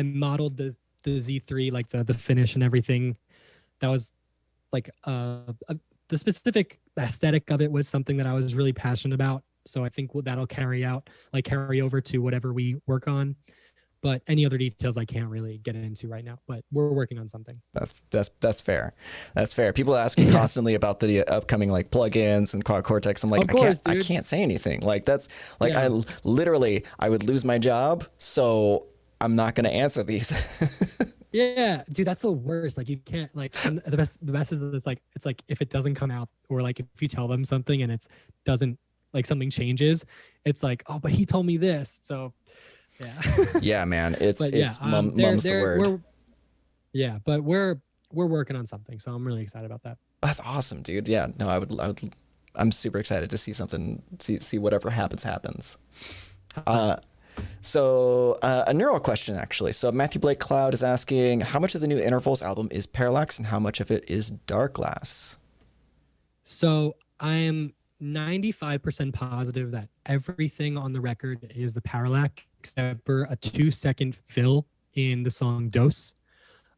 modeled the Z3, like the finish and everything. That was like the specific aesthetic of it was something that I was really passionate about. So I think that'll carry over to whatever we work on. But any other details I can't really get into right now. But we're working on something. That's fair. That's fair. People ask me constantly about the upcoming like plugins and Quad Cortex. I'm like, I can't say anything. Like that's like I would lose my job, so I'm not going to answer these. Yeah, dude, that's the worst. Like you can't the best is it's like if it doesn't come out, or like if you tell them something and it doesn't, like something changes, it's like, oh, but he told me this. So yeah. Yeah, man. Mum's the word. But we're working on something, so I'm really excited about that. That's awesome, dude. Yeah, no, I'm super excited to see something, see whatever happens. So a neural question, actually. So Matthew Blake Cloud is asking, how much of the new Intervals album is Parallax and how much of it is Darkglass? So I am 95% positive that everything on the record is the Parallax, except for a 2-second fill in the song Dose,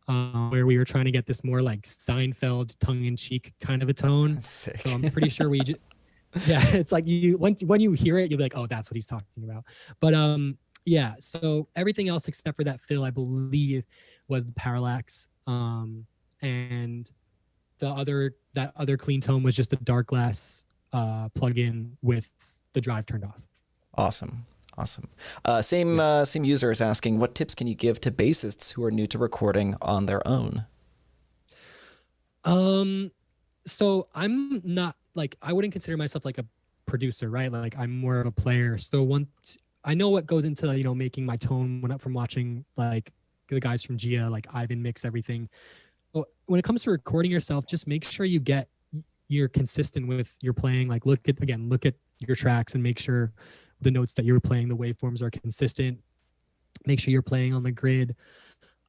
where we were trying to get this more like Seinfeld tongue-in-cheek kind of a tone. Sick. So I'm pretty sure it's like when you hear it, you'll be like, oh, that's what he's talking about. But so everything else except for that fill, I believe, was the Parallax, and that other clean tone was just the Darkglass plugin with the drive turned off. Awesome. Same user is asking, what tips can you give to bassists who are new to recording on their own? So I'm not I wouldn't consider myself like a producer, right? Like I'm more of a player. So I know what goes into making my tone from watching like the guys from Gia, like Ivan mix everything. But when it comes to recording yourself, just make sure you're consistent with your playing. Like look at your tracks and make sure the notes that you're playing, the waveforms are consistent. Make sure you're playing on the grid.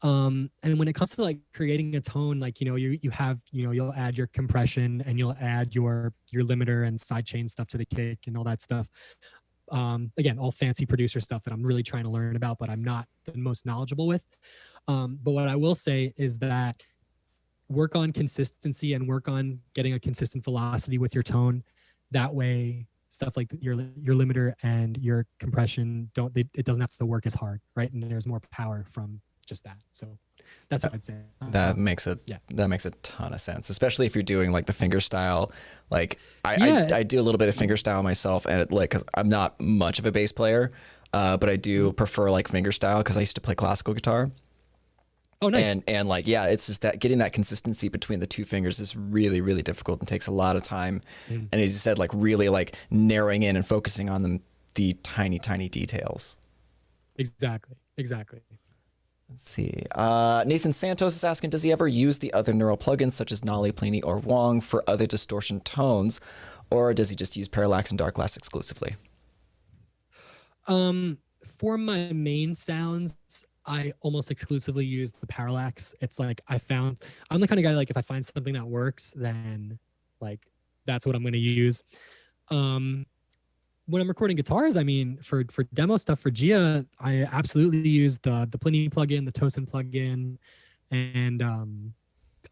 And when it comes to like creating a tone, like, you have, you'll add your compression and you'll add your limiter and sidechain stuff to the kick and all that stuff. Again, all fancy producer stuff that I'm really trying to learn about, but I'm not the most knowledgeable with. But what I will say is that work on consistency and work on getting a consistent velocity with your tone. That way, stuff like your limiter and your compression it doesn't have to work as hard, right? And there's more power from just that. So that's what I'd say. That makes a ton of sense, especially if you're doing like the finger style. Like I do a little bit of finger style myself, and 'cause I'm not much of a bass player. but I do prefer like fingerstyle because I used to play classical guitar. Oh, nice. And like, yeah, it's just that getting that consistency between the two fingers is really, really difficult and takes a lot of time. And as you said, like really like narrowing in and focusing on the tiny, tiny details. Exactly. Let's see. Nathan Santos is asking, does he ever use the other neural plugins such as Nolly, Plini, or Wong for other distortion tones? Or does he just use Parallax and Dark Glass exclusively? For my main sounds, I almost exclusively use the Parallax. It's like I'm the kind of guy, like if I find something that works, then like that's what I'm going to use. When I'm recording guitars, I mean, for demo stuff for Gia, I absolutely use the Plini plugin, the Tosin plugin, and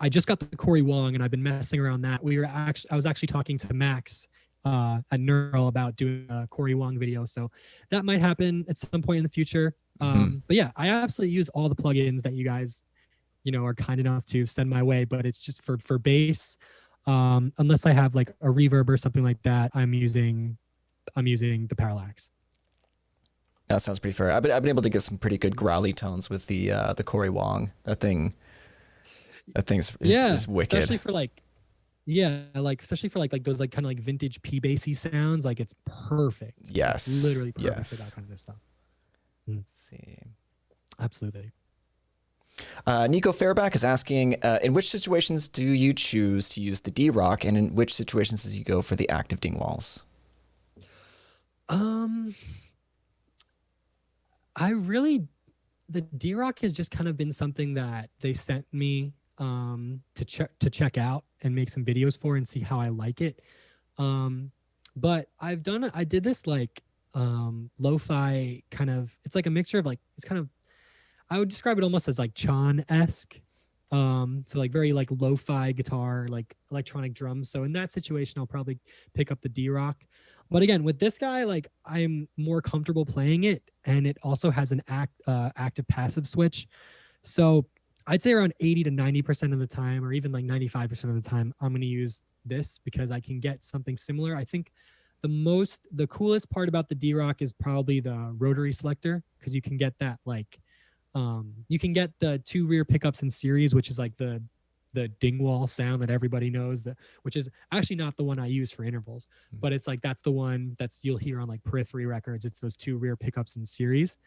I just got the Corey Wong, and I've been messing around that. I was actually talking to Max at Neural about doing a Corey Wong video, so that might happen at some point in the future. But yeah, I absolutely use all the plugins that you guys, are kind enough to send my way. But it's just for bass, unless I have like a reverb or something like that, I'm using the Parallax. That sounds pretty fair. I've been able to get some pretty good growly tones with the Corey Wong. That thing's is wicked. Especially for like those like kind of like vintage P bassy sounds. Like it's perfect. Yes, it's literally perfect for that kind of stuff. Let's see. Absolutely. Nico Fairback is asking, in which situations do you choose to use the D-Rock, and in which situations does you go for the active dingwalls? The D-Rock has just kind of been something that they sent me to check out and make some videos for and see how I like it. But I did this like lo-fi kind of, it's like a mixture of like, it's kind of, I would describe it almost as like Chan-esque. So like very like lo-fi guitar, like electronic drums. So in that situation, I'll probably pick up the D-Rock. But again, with this guy, like I'm more comfortable playing it, and it also has an active passive switch. So I'd say around 80 to 90% of the time, or even like 95% of the time, I'm going to use this because I can get something similar. I think the coolest part about the D-Rock is probably the rotary selector, because you can get that like, you can get the 2 rear pickups in series, which is like the dingwall sound that everybody knows, which is actually not the one I use for intervals, but it's like that's the one you'll hear on like Periphery records. It's those 2 rear pickups in series.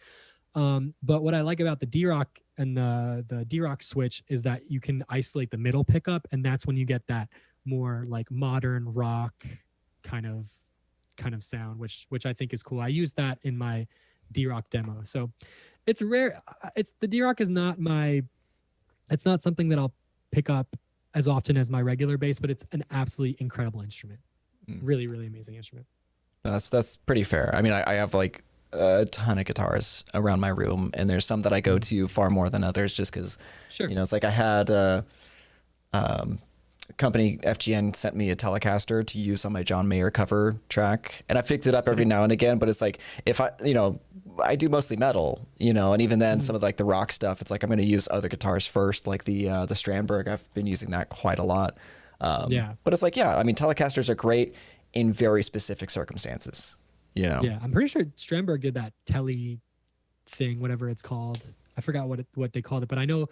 But what I like about the D-Rock and the D-Rock switch is that you can isolate the middle pickup, and that's when you get that more like modern rock kind of sound, which I think is cool. I use that in my D-Rock demo. So it's rare. The D-Rock is it's not something that I'll pick up as often as my regular bass, but it's an absolutely incredible instrument. Really, really amazing instrument. That's pretty fair. I mean, I have like a ton of guitars around my room, and there's some that I go to far more than others just because, it's like I had company FGN sent me a Telecaster to use on my John Mayer cover track, and I picked it up every now and again, but it's like if I do mostly metal, and even then some of like the rock stuff, it's like I'm going to use other guitars first, like the Strandberg. I've been using that quite a lot. But it's like, I mean, Telecasters are great in very specific circumstances. Yeah, I'm pretty sure Strandberg did that Tele thing, whatever it's called. I forgot what they called it, but I know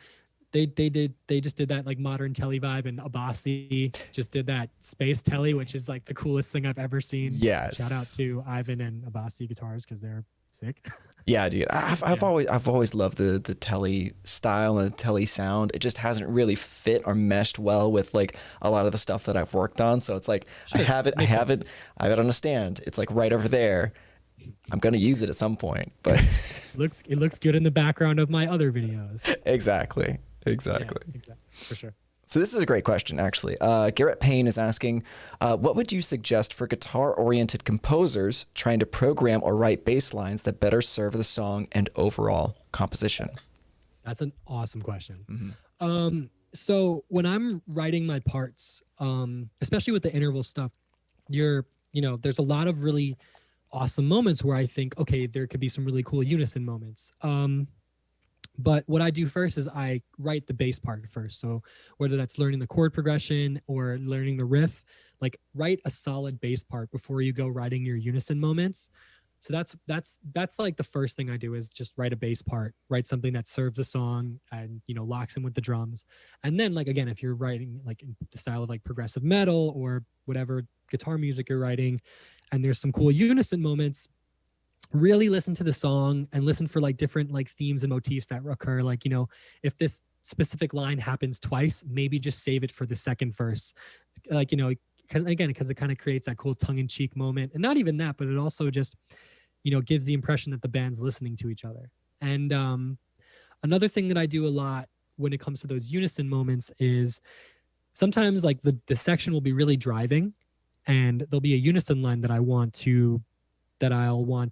they just did that like modern Tele vibe, and Abasi just did that space Tele, which is like the coolest thing I've ever seen. Yes. Shout out to Ivan and Abasi guitars because they're sick. Yeah, dude. I've always loved the Tele style and the Tele sound. It just hasn't really fit or meshed well with like a lot of the stuff that I've worked on. So it's like I have it on a stand. It's like right over there. I'm gonna use it at some point, but it looks good in the background of my other videos. Exactly. Yeah, exactly, for sure. So this is a great question, actually. Garrett Payne is asking, what would you suggest for guitar-oriented composers trying to program or write bass lines that better serve the song and overall composition? That's an awesome question. So when I'm writing my parts, especially with the interval stuff, there's a lot of really awesome moments where I think, okay, there could be some really cool unison moments. But what I do first is I write the bass part first. So whether that's learning the chord progression or learning the riff, like write a solid bass part before you go writing your unison moments. So that's like the first thing I do is just write a bass part, write something that serves the song and, you know, locks in with the drums. And then like, again, if you're writing like in the style of like progressive metal or whatever guitar music you're writing, and there's some cool unison moments, really listen to the song and listen for like different like themes and motifs that occur. Like, you know, if this specific line happens twice, maybe just save it for the second verse. Like, you know, because it kind of creates that cool tongue-in-cheek moment. And not even that, but it also just, you know, gives the impression that the band's listening to each other. And another thing that I do a lot when it comes to those unison moments is sometimes like the section will be really driving and there'll be a unison line that I'll want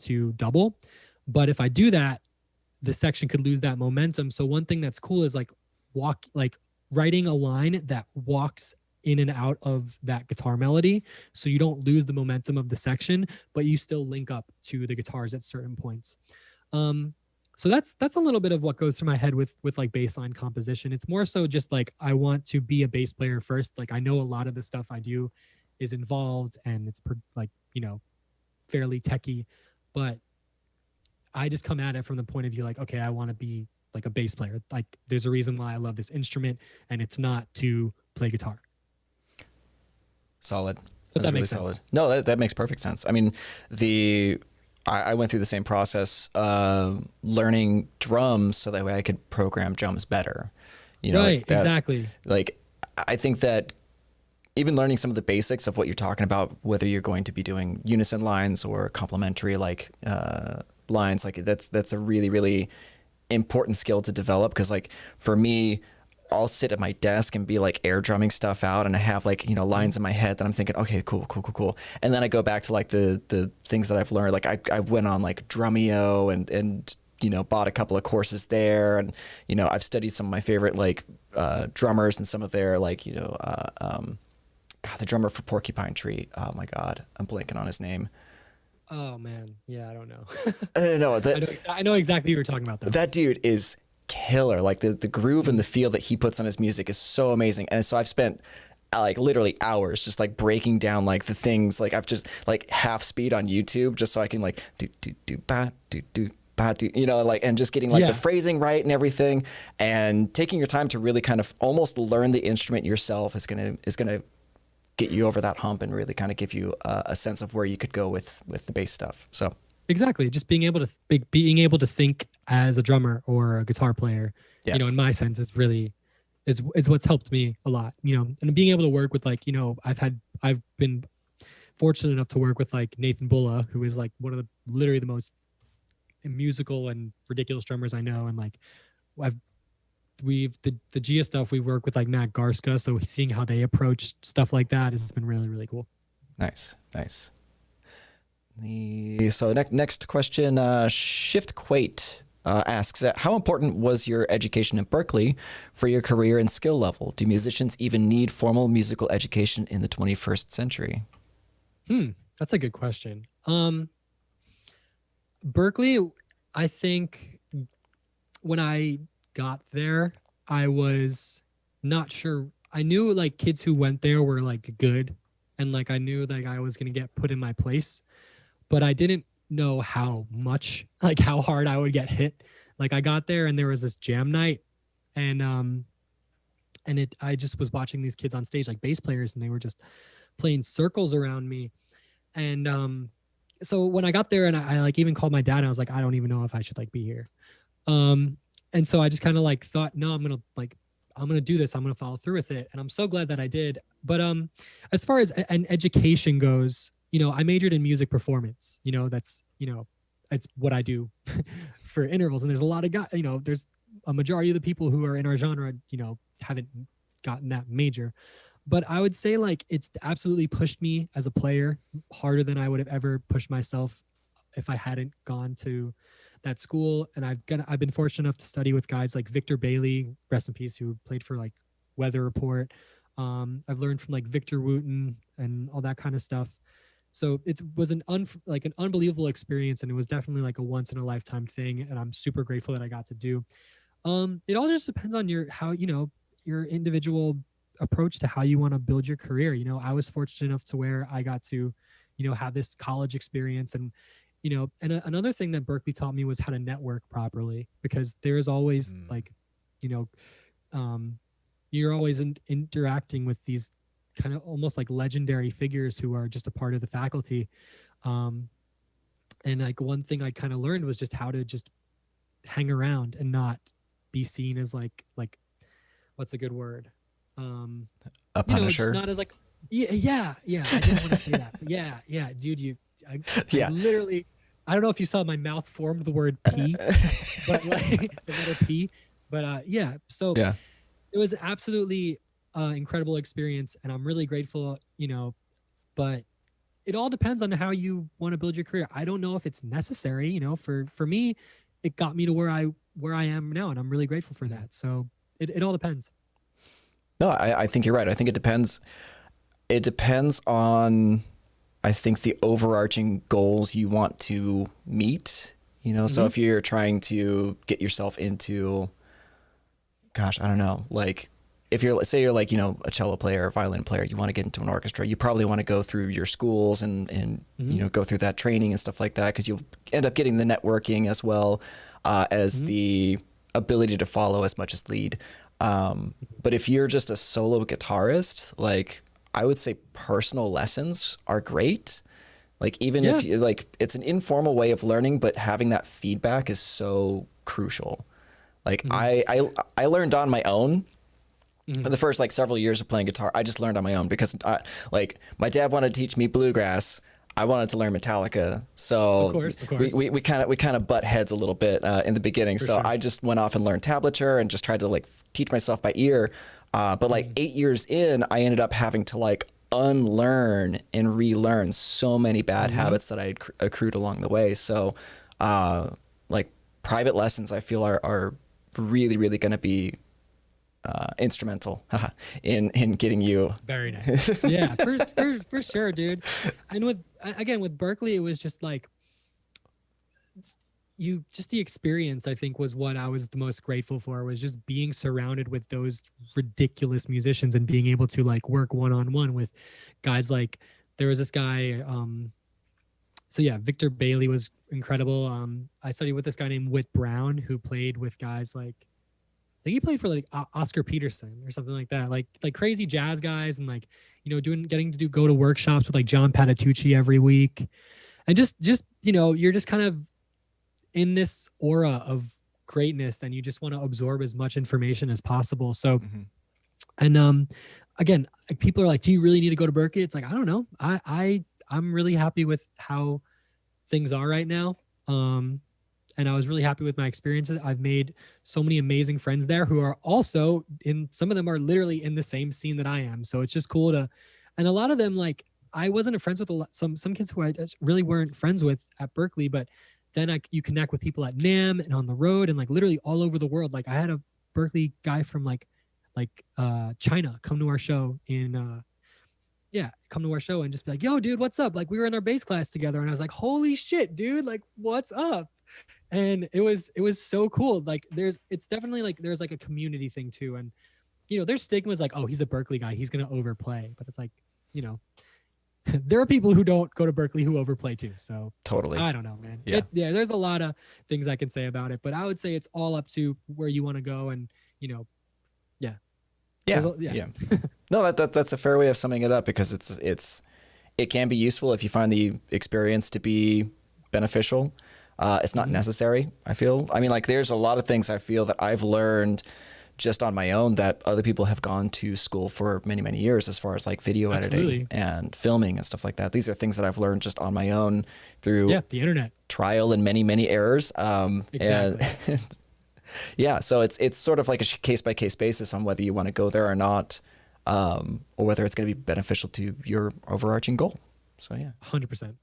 to double. But if I do that, the section could lose that momentum. So one thing that's cool is like writing a line that walks in and out of that guitar melody, so you don't lose the momentum of the section, but you still link up to the guitars at certain points. So that's a little bit of what goes through my head with like bassline composition. It's more so just like I want to be a bass player first. Like I know a lot of the stuff I do is involved and it's like, you know, fairly techy, but I just come at it from the point of view like, okay, I want to be like a bass player. Like there's a reason why I love this instrument and it's not to play guitar. Solid. But That's that really makes sense. solid. No, that makes perfect sense. I mean, I went through the same process, learning drums so that way I could program drums better. You know, right, like that, exactly. Like, I think that even learning some of the basics of what you're talking about, whether you're going to be doing unison lines or complementary like lines, like that's a really, really important skill to develop. Because like for me, I'll sit at my desk and be like air drumming stuff out, and I have like, you know, lines in my head that I'm thinking, okay, cool. And then I go back to like the things that I've learned. Like I went on like Drumeo and you know, bought a couple of courses there, and you know, I've studied some of my favorite like drummers and some of their like, you know, God, the drummer for Porcupine Tree. Oh my God, I'm blanking on his name. Oh man, yeah, I don't know. I don't know. I know exactly what you're talking about though. That dude is killer. Like the groove and the feel that he puts on his music is so amazing. And so I've spent like literally hours just like breaking down like the things, like I've just like half speed on YouTube just so I can like do ba do ba do, you know, like, and just getting like the phrasing right and everything, and taking your time to really kind of almost learn the instrument yourself is gonna get you over that hump and really kind of give you a sense of where you could go with the bass stuff. So exactly, just being able to think as a drummer or a guitar player, yes. You know, in my sense, is what's helped me a lot. You know, and being able to work with like, you know, I've been fortunate enough to work with like Nathan Bulla, who is like one of literally the most musical and ridiculous drummers I know, and like the Gia stuff we work with like Matt Garska, so seeing how they approach stuff like that has been really, really cool. Nice. So next question, Shift Quate asks, how important was your education in Berkeley for your career and skill level? Do musicians even need formal musical education in the 21st century? That's a good question. Berkeley, I think when I got there, I was not sure. I knew like kids who went there were like good, and like I knew like I was going to get put in my place, but I didn't know how much, like how hard I would get hit. Like I got there and there was this jam night, and I just was watching these kids on stage, like bass players, and they were just playing circles around me. And so when I got there, and I like even called my dad, and I was like, I don't even know if I should like be here. And so I just kind of like thought, no, I'm gonna do this. I'm gonna follow through with it, and I'm so glad that I did. But as far as an education goes, you know, I majored in music performance. You know, that's, you know, it's what I do for intervals. And there's a lot of guys, you know, there's a majority of the people who are in our genre, you know, haven't gotten that major. But I would say like it's absolutely pushed me as a player harder than I would have ever pushed myself if I hadn't gone to that school. And I've been fortunate enough to study with guys like Victor Bailey, rest in peace, who played for like Weather Report. I've learned from like Victor Wooten and all that kind of stuff. So it was an unbelievable experience, and it was definitely like a once in a lifetime thing. And I'm super grateful that I got to do. It all just depends on your individual approach to how you want to build your career. You know, I was fortunate enough to where I got to, you know, have this college experience, and Another thing that Berkeley taught me was how to network properly, because there is always like, you know, you're always interacting with these kind of almost like legendary figures who are just a part of the faculty. And like one thing I kind of learned was just how to just hang around and not be seen as like what's a good word? A punisher. Just not as like yeah. I didn't want to say that. But yeah, dude. I literally, I don't know if you saw my mouth formed the word P, but like the letter P. But yeah. So yeah, it was absolutely incredible experience, and I'm really grateful. But it all depends on how you want to build your career. I don't know if it's necessary. For me, it got me to where I am now, and I'm really grateful for that. So it all depends. No, I think you're right. I think it depends. It depends on, I think, the overarching goals you want to meet. So if you're trying to get yourself into, gosh, I don't know, like if say you're like, a cello player or violin player, you want to get into an orchestra, you probably want to go through your schools and go through that training and stuff like that, because you'll end up getting the networking as well as the ability to follow as much as lead. But if you're just a solo guitarist, like I would say personal lessons are great. Like even if you like, it's an informal way of learning, but having that feedback is so crucial. Like I learned on my own. For the first like several years of playing guitar, I just learned on my own because like my dad wanted to teach me bluegrass. I wanted to learn Metallica. So of course. we kind of butt heads a little bit in the beginning. So I just went off and learned tablature and just tried to like teach myself by ear. But like 8 years in, I ended up having to like unlearn and relearn so many bad habits that I had accrued along the way. So like private lessons, I feel are really, really going to be instrumental in getting you. Very nice. Yeah, for sure, dude. And with Berkeley, it was just like the experience, I think, was what I was the most grateful for, was just being surrounded with those ridiculous musicians and being able to like work one-on-one with guys. Like there was this guy, Victor Bailey was incredible. I studied with this guy named Whit Brown, who played with guys like, I think he played for like Oscar Peterson or something like that, like crazy jazz guys, and like, getting to go to workshops with like John Patitucci every week. And just, you're just kind of in this aura of greatness, and you just want to absorb as much information as possible. So, and again, like, people are like, do you really need to go to Berkeley? It's like, I don't know. I'm really happy with how things are right now. And I was really happy with my experiences. I've made so many amazing friends there who are also some of them are literally in the same scene that I am. So it's just cool and a lot of them, like, I wasn't friends with some kids who I just really weren't friends with at Berkeley, but then you connect with people at NAMM and on the road and like literally all over the world. Like I had a Berkeley guy from like China come to our show come to our show and just be like, yo, dude, what's up? Like we were in our bass class together, and I was like, holy shit, dude, like what's up? And it was so cool. Like it's definitely like there's like a community thing too. And there's stigmas like, oh, he's a Berkeley guy, he's gonna overplay. But it's like, there are people who don't go to Berkeley who overplay too. So totally, I don't know, man. Yeah, there's a lot of things I can say about it, but I would say it's all up to where you want to go. And yeah. No, that's a fair way of summing it up, because it can be useful if you find the experience to be beneficial. It's not necessary, I feel. I mean, like there's a lot of things I feel that I've learned just on my own that other people have gone to school for many, many years, as far as like video editing and filming and stuff like that. These are things that I've learned just on my own through the internet, trial and many, many errors. Exactly. And yeah, so it's sort of like a case by case basis on whether you want to go there or not, or whether it's going to be beneficial to your overarching goal. So yeah, 100%.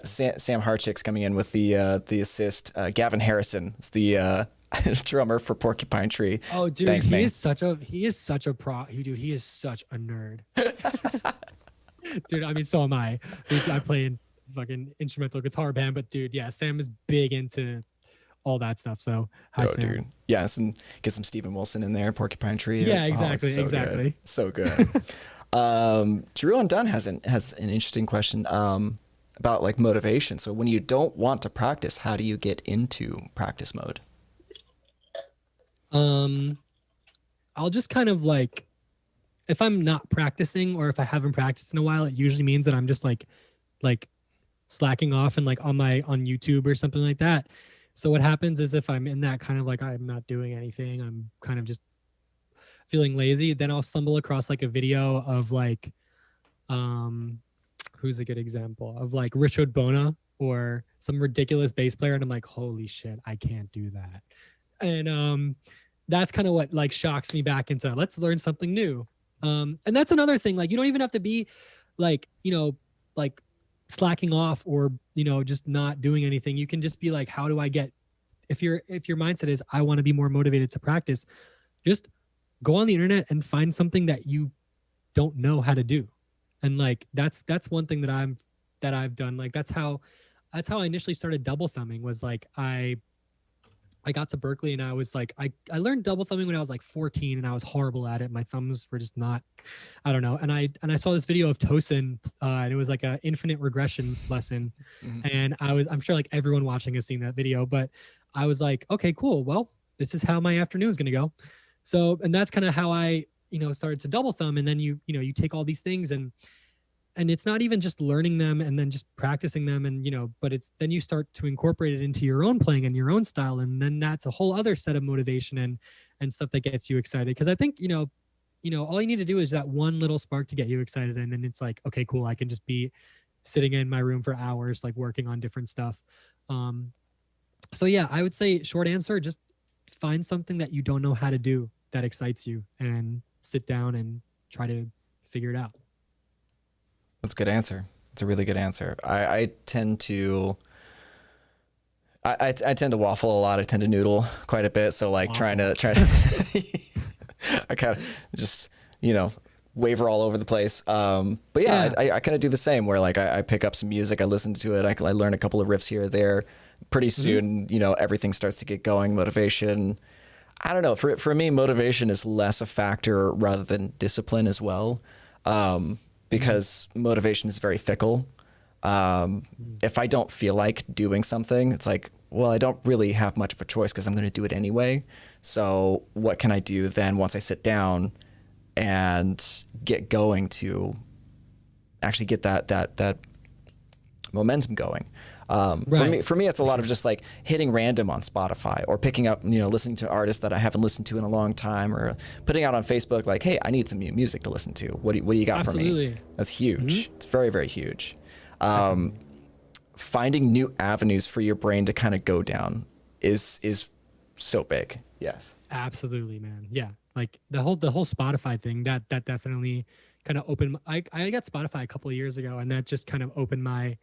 Sam Harchick's coming in with the assist. Gavin Harrison is the drummer for Porcupine Tree. Oh, dude, thanks, he man. is such a pro. Dude, he is such a nerd. Dude, I mean, so am I. I play in fucking instrumental guitar band, but dude, yeah, Sam is big into all that stuff. So hi, Sam. Dude, yeah, get some Steven Wilson in there, Porcupine Tree. Yeah, exactly, exactly. Good. So good. Drew Undone has an interesting question. about like motivation. So when you don't want to practice, how do you get into practice mode? I'll just kind of like, if I'm not practicing or if I haven't practiced in a while, it usually means that I'm just like slacking off and like on YouTube or something like that. So what happens is if I'm in that kind of like, I'm not doing anything, I'm kind of just feeling lazy, then I'll stumble across like a video of like, who's a good example of like Richard Bona or some ridiculous bass player. And I'm like, holy shit, I can't do that. And that's kind of what like shocks me back into let's learn something new. And that's another thing. Like you don't even have to be like, like slacking off or, just not doing anything. You can just be like, how do I get, if your mindset is, I want to be more motivated to practice, just go on the internet and find something that you don't know how to do. And like, that's one thing that I've done. Like, that's how I initially started double thumbing was like, I got to Berkeley and I was like, I learned double thumbing when I was like 14 and I was horrible at it. My thumbs were just not, I don't know. And I saw this video of Tosin and it was like an infinite regression lesson. Mm-hmm. And I'm sure like everyone watching has seen that video, but I was like, okay, cool. Well, this is how my afternoon is going to go. So, and that's kind of how I, started to double thumb. And then you take all these things and it's not even just learning them and then just practicing them and, but it's then you start to incorporate it into your own playing and your own style. And then that's a whole other set of motivation and stuff that gets you excited. Cause I think, all you need to do is that one little spark to get you excited. And then it's like, okay, cool. I can just be sitting in my room for hours, like working on different stuff. So yeah, I would say short answer, just find something that you don't know how to do that excites you and sit down and try to figure it out. That's a good answer. It's a really good answer. I tend to I tend to waffle a lot. I tend to noodle quite a bit. So like trying to I kind of just, waver all over the place. But yeah. I kind of do the same where like I pick up some music, I listen to it, I learn a couple of riffs here or there. Pretty soon, everything starts to get going. Motivation. I don't know. For me, motivation is less a factor rather than discipline as well. Because motivation is very fickle. If I don't feel like doing something, it's like, well, I don't really have much of a choice because I'm going to do it anyway. So what can I do then once I sit down and get going to actually get that momentum going? Right. For me, it's a lot of just like hitting random on Spotify or picking up, listening to artists that I haven't listened to in a long time or putting out on Facebook, like, hey, I need some new music to listen to. What do you got for me? That's huge. Mm-hmm. It's very, very huge. Finding new avenues for your brain to kind of go down is so big. Yes. Absolutely, man. Yeah. Like the whole Spotify thing that definitely kind of opened, I got Spotify a couple of years ago and that just kind of opened my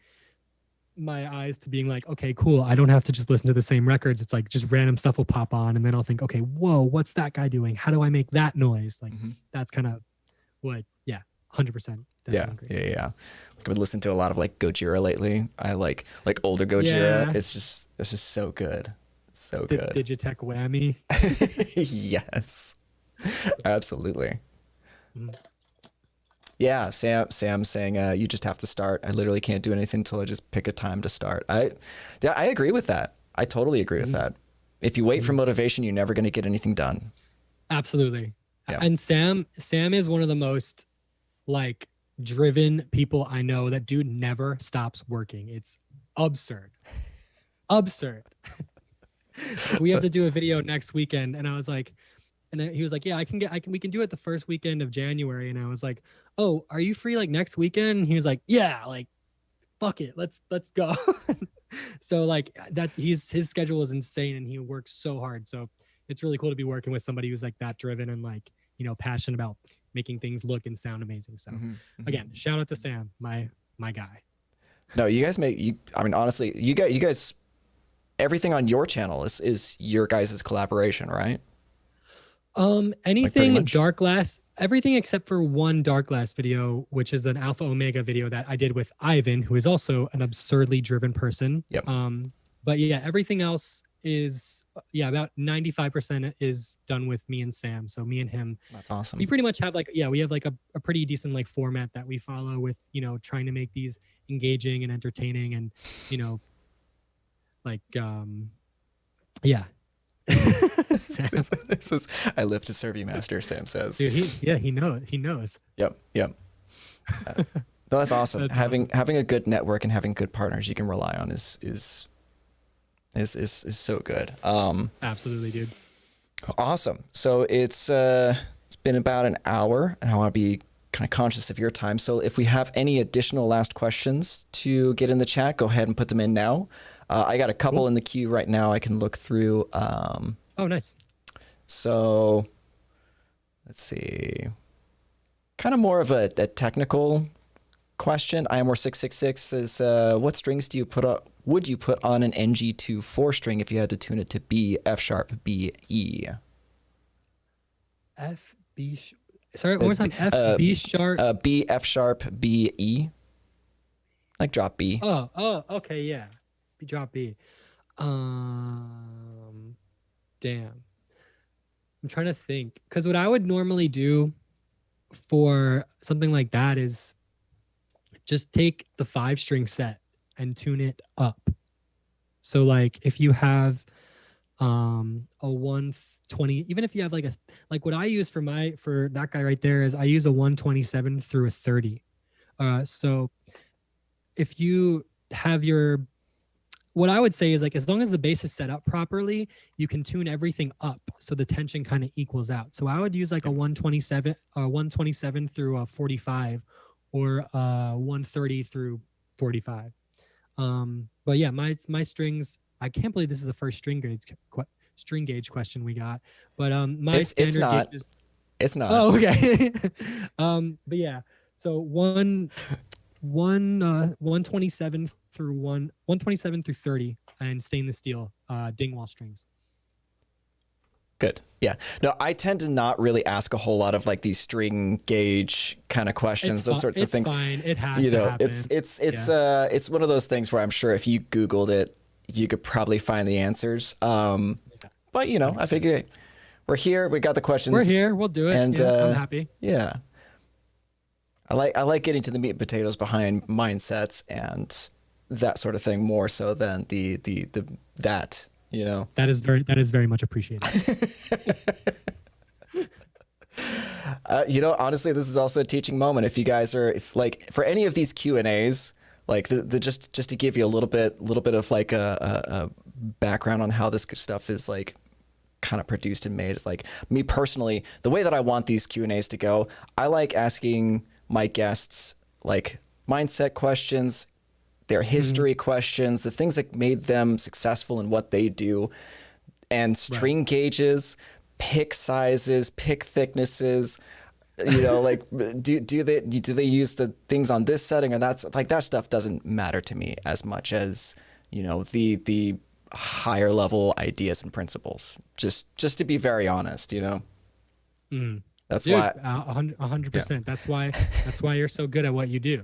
eyes to being like, okay, cool. I don't have to just listen to the same records. It's like just random stuff will pop on and then I'll think, okay, whoa, what's that guy doing? How do I make that noise? Like that's kind of what, 100%. Yeah. Like I've been listening to a lot of like Gojira lately. I like older Gojira. Yeah. It's just so good. It's so good. Digitech whammy. Yes, absolutely. Yeah, Sam saying you just have to start. I literally can't do anything until I just pick a time to start. I agree with that. I totally agree with that. If you wait for motivation, you're never going to get anything done. Absolutely. Yeah. And Sam is one of the most like driven people I know. That dude never stops working. It's absurd. We have to do a video next weekend, and I was like. And he was like, yeah, we can do it the first weekend of January. And I was like, oh, are you free like next weekend? And he was like, yeah, like, fuck it. Let's go. So like that his schedule is insane and he works so hard. So it's really cool to be working with somebody who's like that driven and like, passionate about making things look and sound amazing. So again, shout out to Sam, my guy. No, you guys honestly, you guys, everything on your channel is your guys' collaboration, right? Anything like Dark Glass, everything except for one Dark Glass video, which is an Alpha Omega video that I did with Ivan, who is also an absurdly driven person. Yep. But yeah, everything else is about 95% is done with me and Sam. So me and him, That's awesome. we pretty much have like we have like a pretty decent like format that we follow with, you know, trying to make these engaging and entertaining and, you know, like yeah. Sam. This is, I live to serve you, master, Sam says. Dude, he knows. Yep. No, that's awesome. That's having a good network and having good partners you can rely on is so good. Absolutely, dude. Awesome. So it's been about an hour, and I want to be kind of conscious of your time. So if we have any additional last questions to get in the chat, go ahead and put them in now. I got a couple in the queue right now I can look through. Oh, nice. So let's see. Kind of more of a technical question. IMOR666 says, what strings would you put on an NG2 4-string if you had to tune it to B, F sharp, B, E? F, B, sorry, one more time. F, B sharp. B, F sharp, B, E. Like drop B. Oh, okay, yeah. B drop B. Damn. I'm trying to think. Because what I would normally do for something like that is just take the 5-string set and tune it up. So like if you have a 120, even if you have like what I use for that guy right there is I use a 127 through a 30. So if you have what I would say is like, as long as the bass is set up properly, you can tune everything up so the tension kind of equals out. So I would use like a 127 through a 45 or 130 through 45. But yeah, my strings, I can't believe this is the first string gauge question we got. But my standard not. gauge is, it's not. Oh, okay. But yeah, so 127 through 127 through 30 and stainless steel Dingwall strings. Good. Yeah. No, I tend to not really ask a whole lot of like these string gauge kind of questions, those sorts of things. It's fine. It has to happen. It's one of those things where I'm sure if you Googled it, you could probably find the answers. But you know, I figure we're here. We got the questions. We're here. We'll do it. And I'm happy. Yeah. I like getting to the meat and potatoes behind mindsets and that sort of thing more so than that, you know. That is very much appreciated. You know, honestly, this is also a teaching moment. If you guys are like for any of these Q&As, like just to give you a little bit of like a background on how this stuff is like kind of produced and made. It's like me personally, the way that I want these Q&As to go, I like asking my guests like mindset questions, their history questions, the things that made them successful in what they do, and string gauges, pick sizes, pick thicknesses. You know, like do they use the things on this setting or that's like that stuff doesn't matter to me as much as, you know, the higher level ideas and principles. Just to be very honest, you know. That's why 100%. Yeah. That's why you're so good at what you do.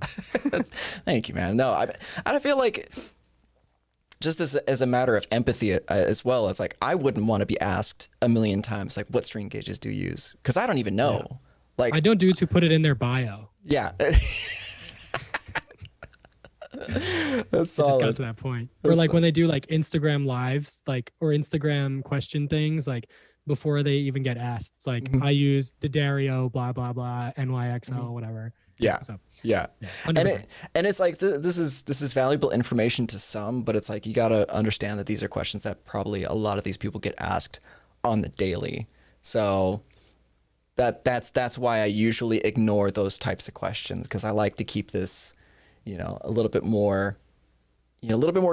Thank you, man. No, I feel like just as a matter of empathy as well, it's like I wouldn't want to be asked a million times like what string gauges do you use, because I don't even know. Yeah. Like I don't do to put it in their bio. Yeah. That's solid. Just got to that point. Or like when they do like Instagram lives, like or Instagram question things, like before they even get asked, it's like I use D'Addario, blah blah blah, NYXL, whatever. Yeah. So yeah. And it's like this is valuable information to some, but it's like you got to understand that these are questions that probably a lot of these people get asked on the daily. So that's why I usually ignore those types of questions, because I like to keep this, you know, a little bit more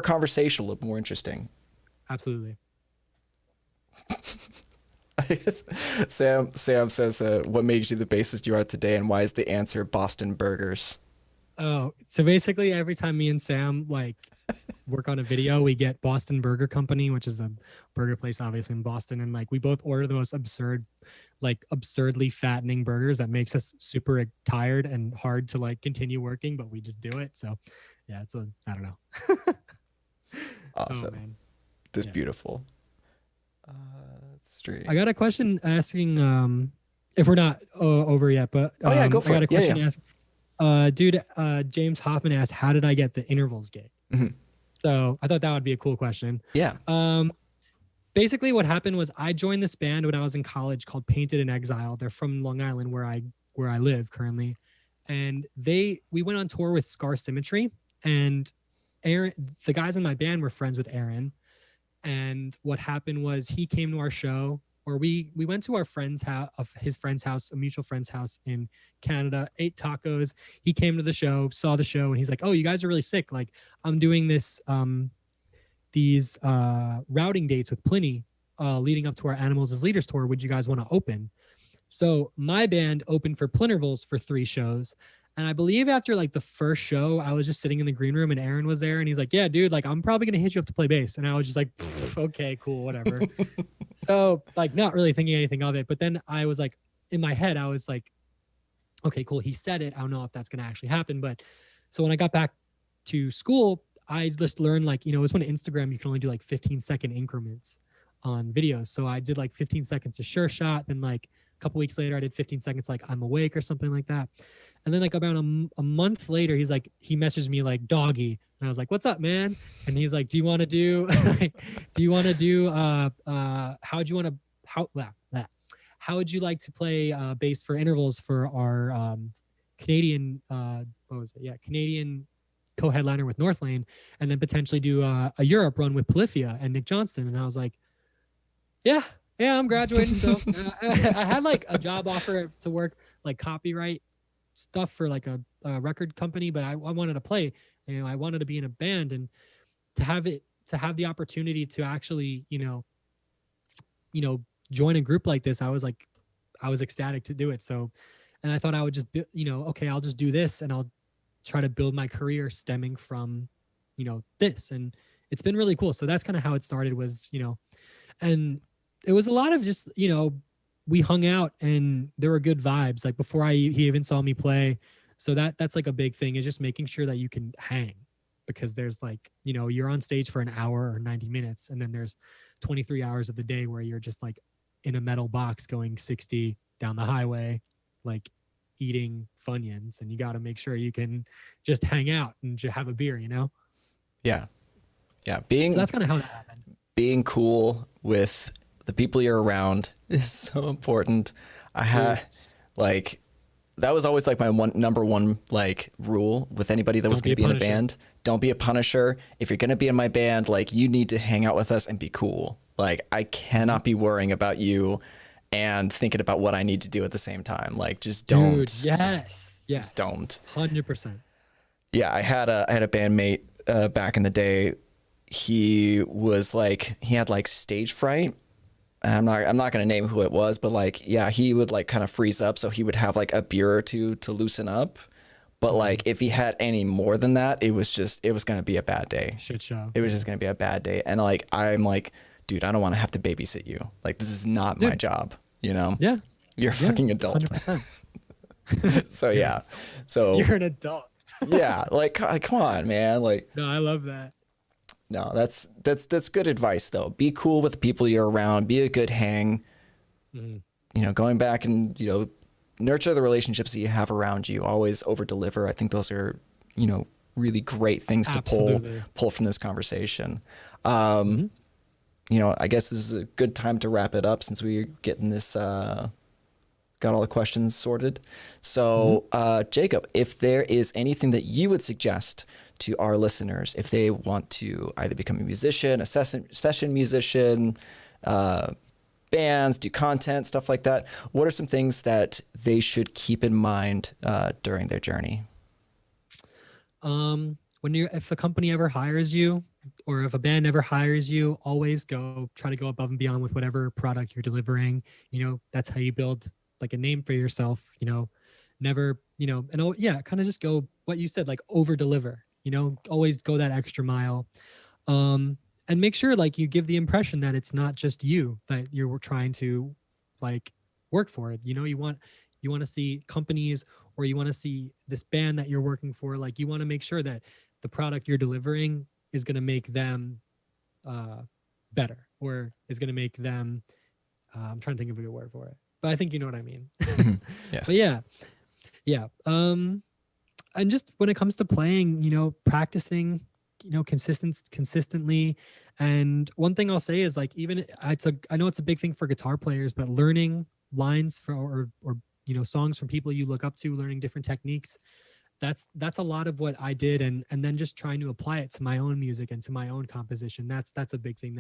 conversational, a little more interesting. Absolutely. Sam says, what made you the bassist you are today, and why is the answer Boston burgers? Oh, so basically every time me and Sam like work on a video, we get Boston Burger Company, which is a burger place obviously in Boston, and like we both order the most absurdly fattening burgers that makes us super tired and hard to like continue working, but we just do it. So yeah, I don't know. Awesome. Oh, man. This beautiful. Street. I got a question asking if we're not over yet, but Oh yeah, go for I got it. a question Yeah, James Hoffman asked, how did I get the intervals gig? Mhm. So I thought that would be a cool question. Yeah. Basically what happened was I joined this band when I was in college called Painted in Exile. They're from Long Island where I live currently. And we went on tour with Scar Symmetry, and Aaron, the guys in my band were friends with Aaron. And what happened was he came to our show, or we went to our friend's house, his friend's house, a mutual friend's house in Canada, ate tacos. He came to the show, saw the show, and he's like, "Oh, you guys are really sick. Like, I'm doing these routing dates with Pliny leading up to our Animals as Leaders tour. Would you guys want to open?" So my band opened for Plintervals for 3 shows. And I believe after like the first show, I was just sitting in the green room and Aaron was there and he's like, "Yeah, dude, like I'm probably going to hit you up to play bass." And I was just like, "Okay, cool, whatever." So like not really thinking anything of it. But then I was like, in my head, I was like, "Okay, cool. He said it. I don't know if that's going to actually happen." But so when I got back to school, I just learned like, it was when Instagram, you can only do like 15-second increments on videos. So I did like 15 seconds of Sure Shot. Then like a couple weeks later, I did 15 seconds like I'm Awake or something like that. And then like about a month later, he messaged me like Doggy. And I was like, "What's up, man?" And he's like, "Do you want to do, how would you like to play bass for intervals for our Canadian, Canadian co-headliner with Northlane, and then potentially do a Europe run with Polyphia and Nick Johnston?" And I was like, yeah, I'm graduating. So I had like a job offer to work like copyright stuff for like a record company, but I wanted to play, I wanted to be in a band, and to have the opportunity to actually, join a group like this, I was ecstatic to do it. So, and I thought I would just, okay, I'll just do this and I'll try to build my career stemming from, this. And it's been really cool. So that's kind of how it started was, and it was a lot of just, we hung out and there were good vibes. Like before he even saw me play. So that's like a big thing, is just making sure that you can hang, because there's like, you're on stage for an hour or 90 minutes. And then there's 23 hours of the day where you're just like in a metal box going 60 down the highway, like eating Funyuns, and you got to make sure you can just hang out and just have a beer, Yeah. So that's kind of how that happened. Being cool with the people you're around is so important. I had like, that was always like my number one like rule with anybody that was going to be in a band. Don't be a punisher. If you're going to be in my band, like you need to hang out with us and be cool. Like I cannot be worrying about you and thinking about what I need to do at the same time. Like just don't. Dude, yes. Just don't. 100%. Yeah, I had a bandmate back in the day. He had like stage fright. And I'm not going to name who it was, but like, yeah, he would like kind of freeze up. So he would have like a beer or two to loosen up. But like, if he had any more than that, it was going to be a bad day. Shit show. It was just going to be a bad day. And like, I'm like, dude, I don't want to have to babysit you. Like, this is not my job, Yeah. You're a fucking adult. 100%. So yeah. So you're an adult. Yeah. Like, come on, man. Like, no, I love that. No, that's good advice though. Be cool with the people you're around. Be a good hang. Mm-hmm. Going back and nurture the relationships that you have around you. Always over deliver. I think those are really great things to pull from this conversation. I guess this is a good time to wrap it up since we're getting this. Got all the questions sorted. So, Jacob, if there is anything that you would suggest to our listeners, if they want to either become a musician, a session musician, bands, do content, stuff like that, what are some things that they should keep in mind during their journey? If a company ever hires you, or if a band ever hires you, always try to go above and beyond with whatever product you're delivering. That's how you build like a name for yourself, never, kind of just go what you said, like over deliver, always go that extra mile. And make sure like you give the impression that it's not just you that you're trying to like work for it. You want to see companies, or you want to see this band that you're working for. Like you want to make sure that the product you're delivering is going to make them better. or is going to make them, I'm trying to think of a good word for it, but I think you know what I mean. Yes. But yeah. And just when it comes to playing, you know, practicing, you know, consistently. And one thing I'll say is like, even I know it's a big thing for guitar players, but learning lines or you know, songs from people you look up to, learning different techniques, that's a lot of what I did. And then just trying to apply it to my own music and to my own composition. That's a big thing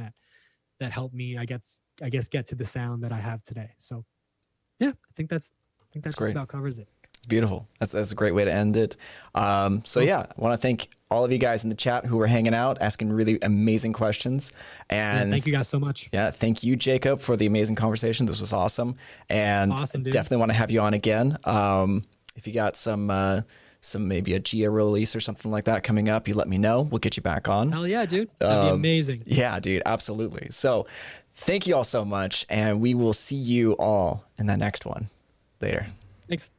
that helped me, I guess get to the sound that I have today. So yeah, I think that's just great. about covers it. Beautiful. That's a great way to end it. So yeah, I want to thank all of you guys in the chat who were hanging out, asking really amazing questions. And thank you guys so much. Yeah, thank you, Jacob, for the amazing conversation. This was awesome. And Awesome, dude. Definitely want to have you on again. If you got some maybe a Gia release or something like that coming up, you let me know. We'll get you back on. Hell yeah, dude. That'd be amazing. Yeah, dude, absolutely. So thank you all so much. And we will see you all in that next one. Later. Thanks.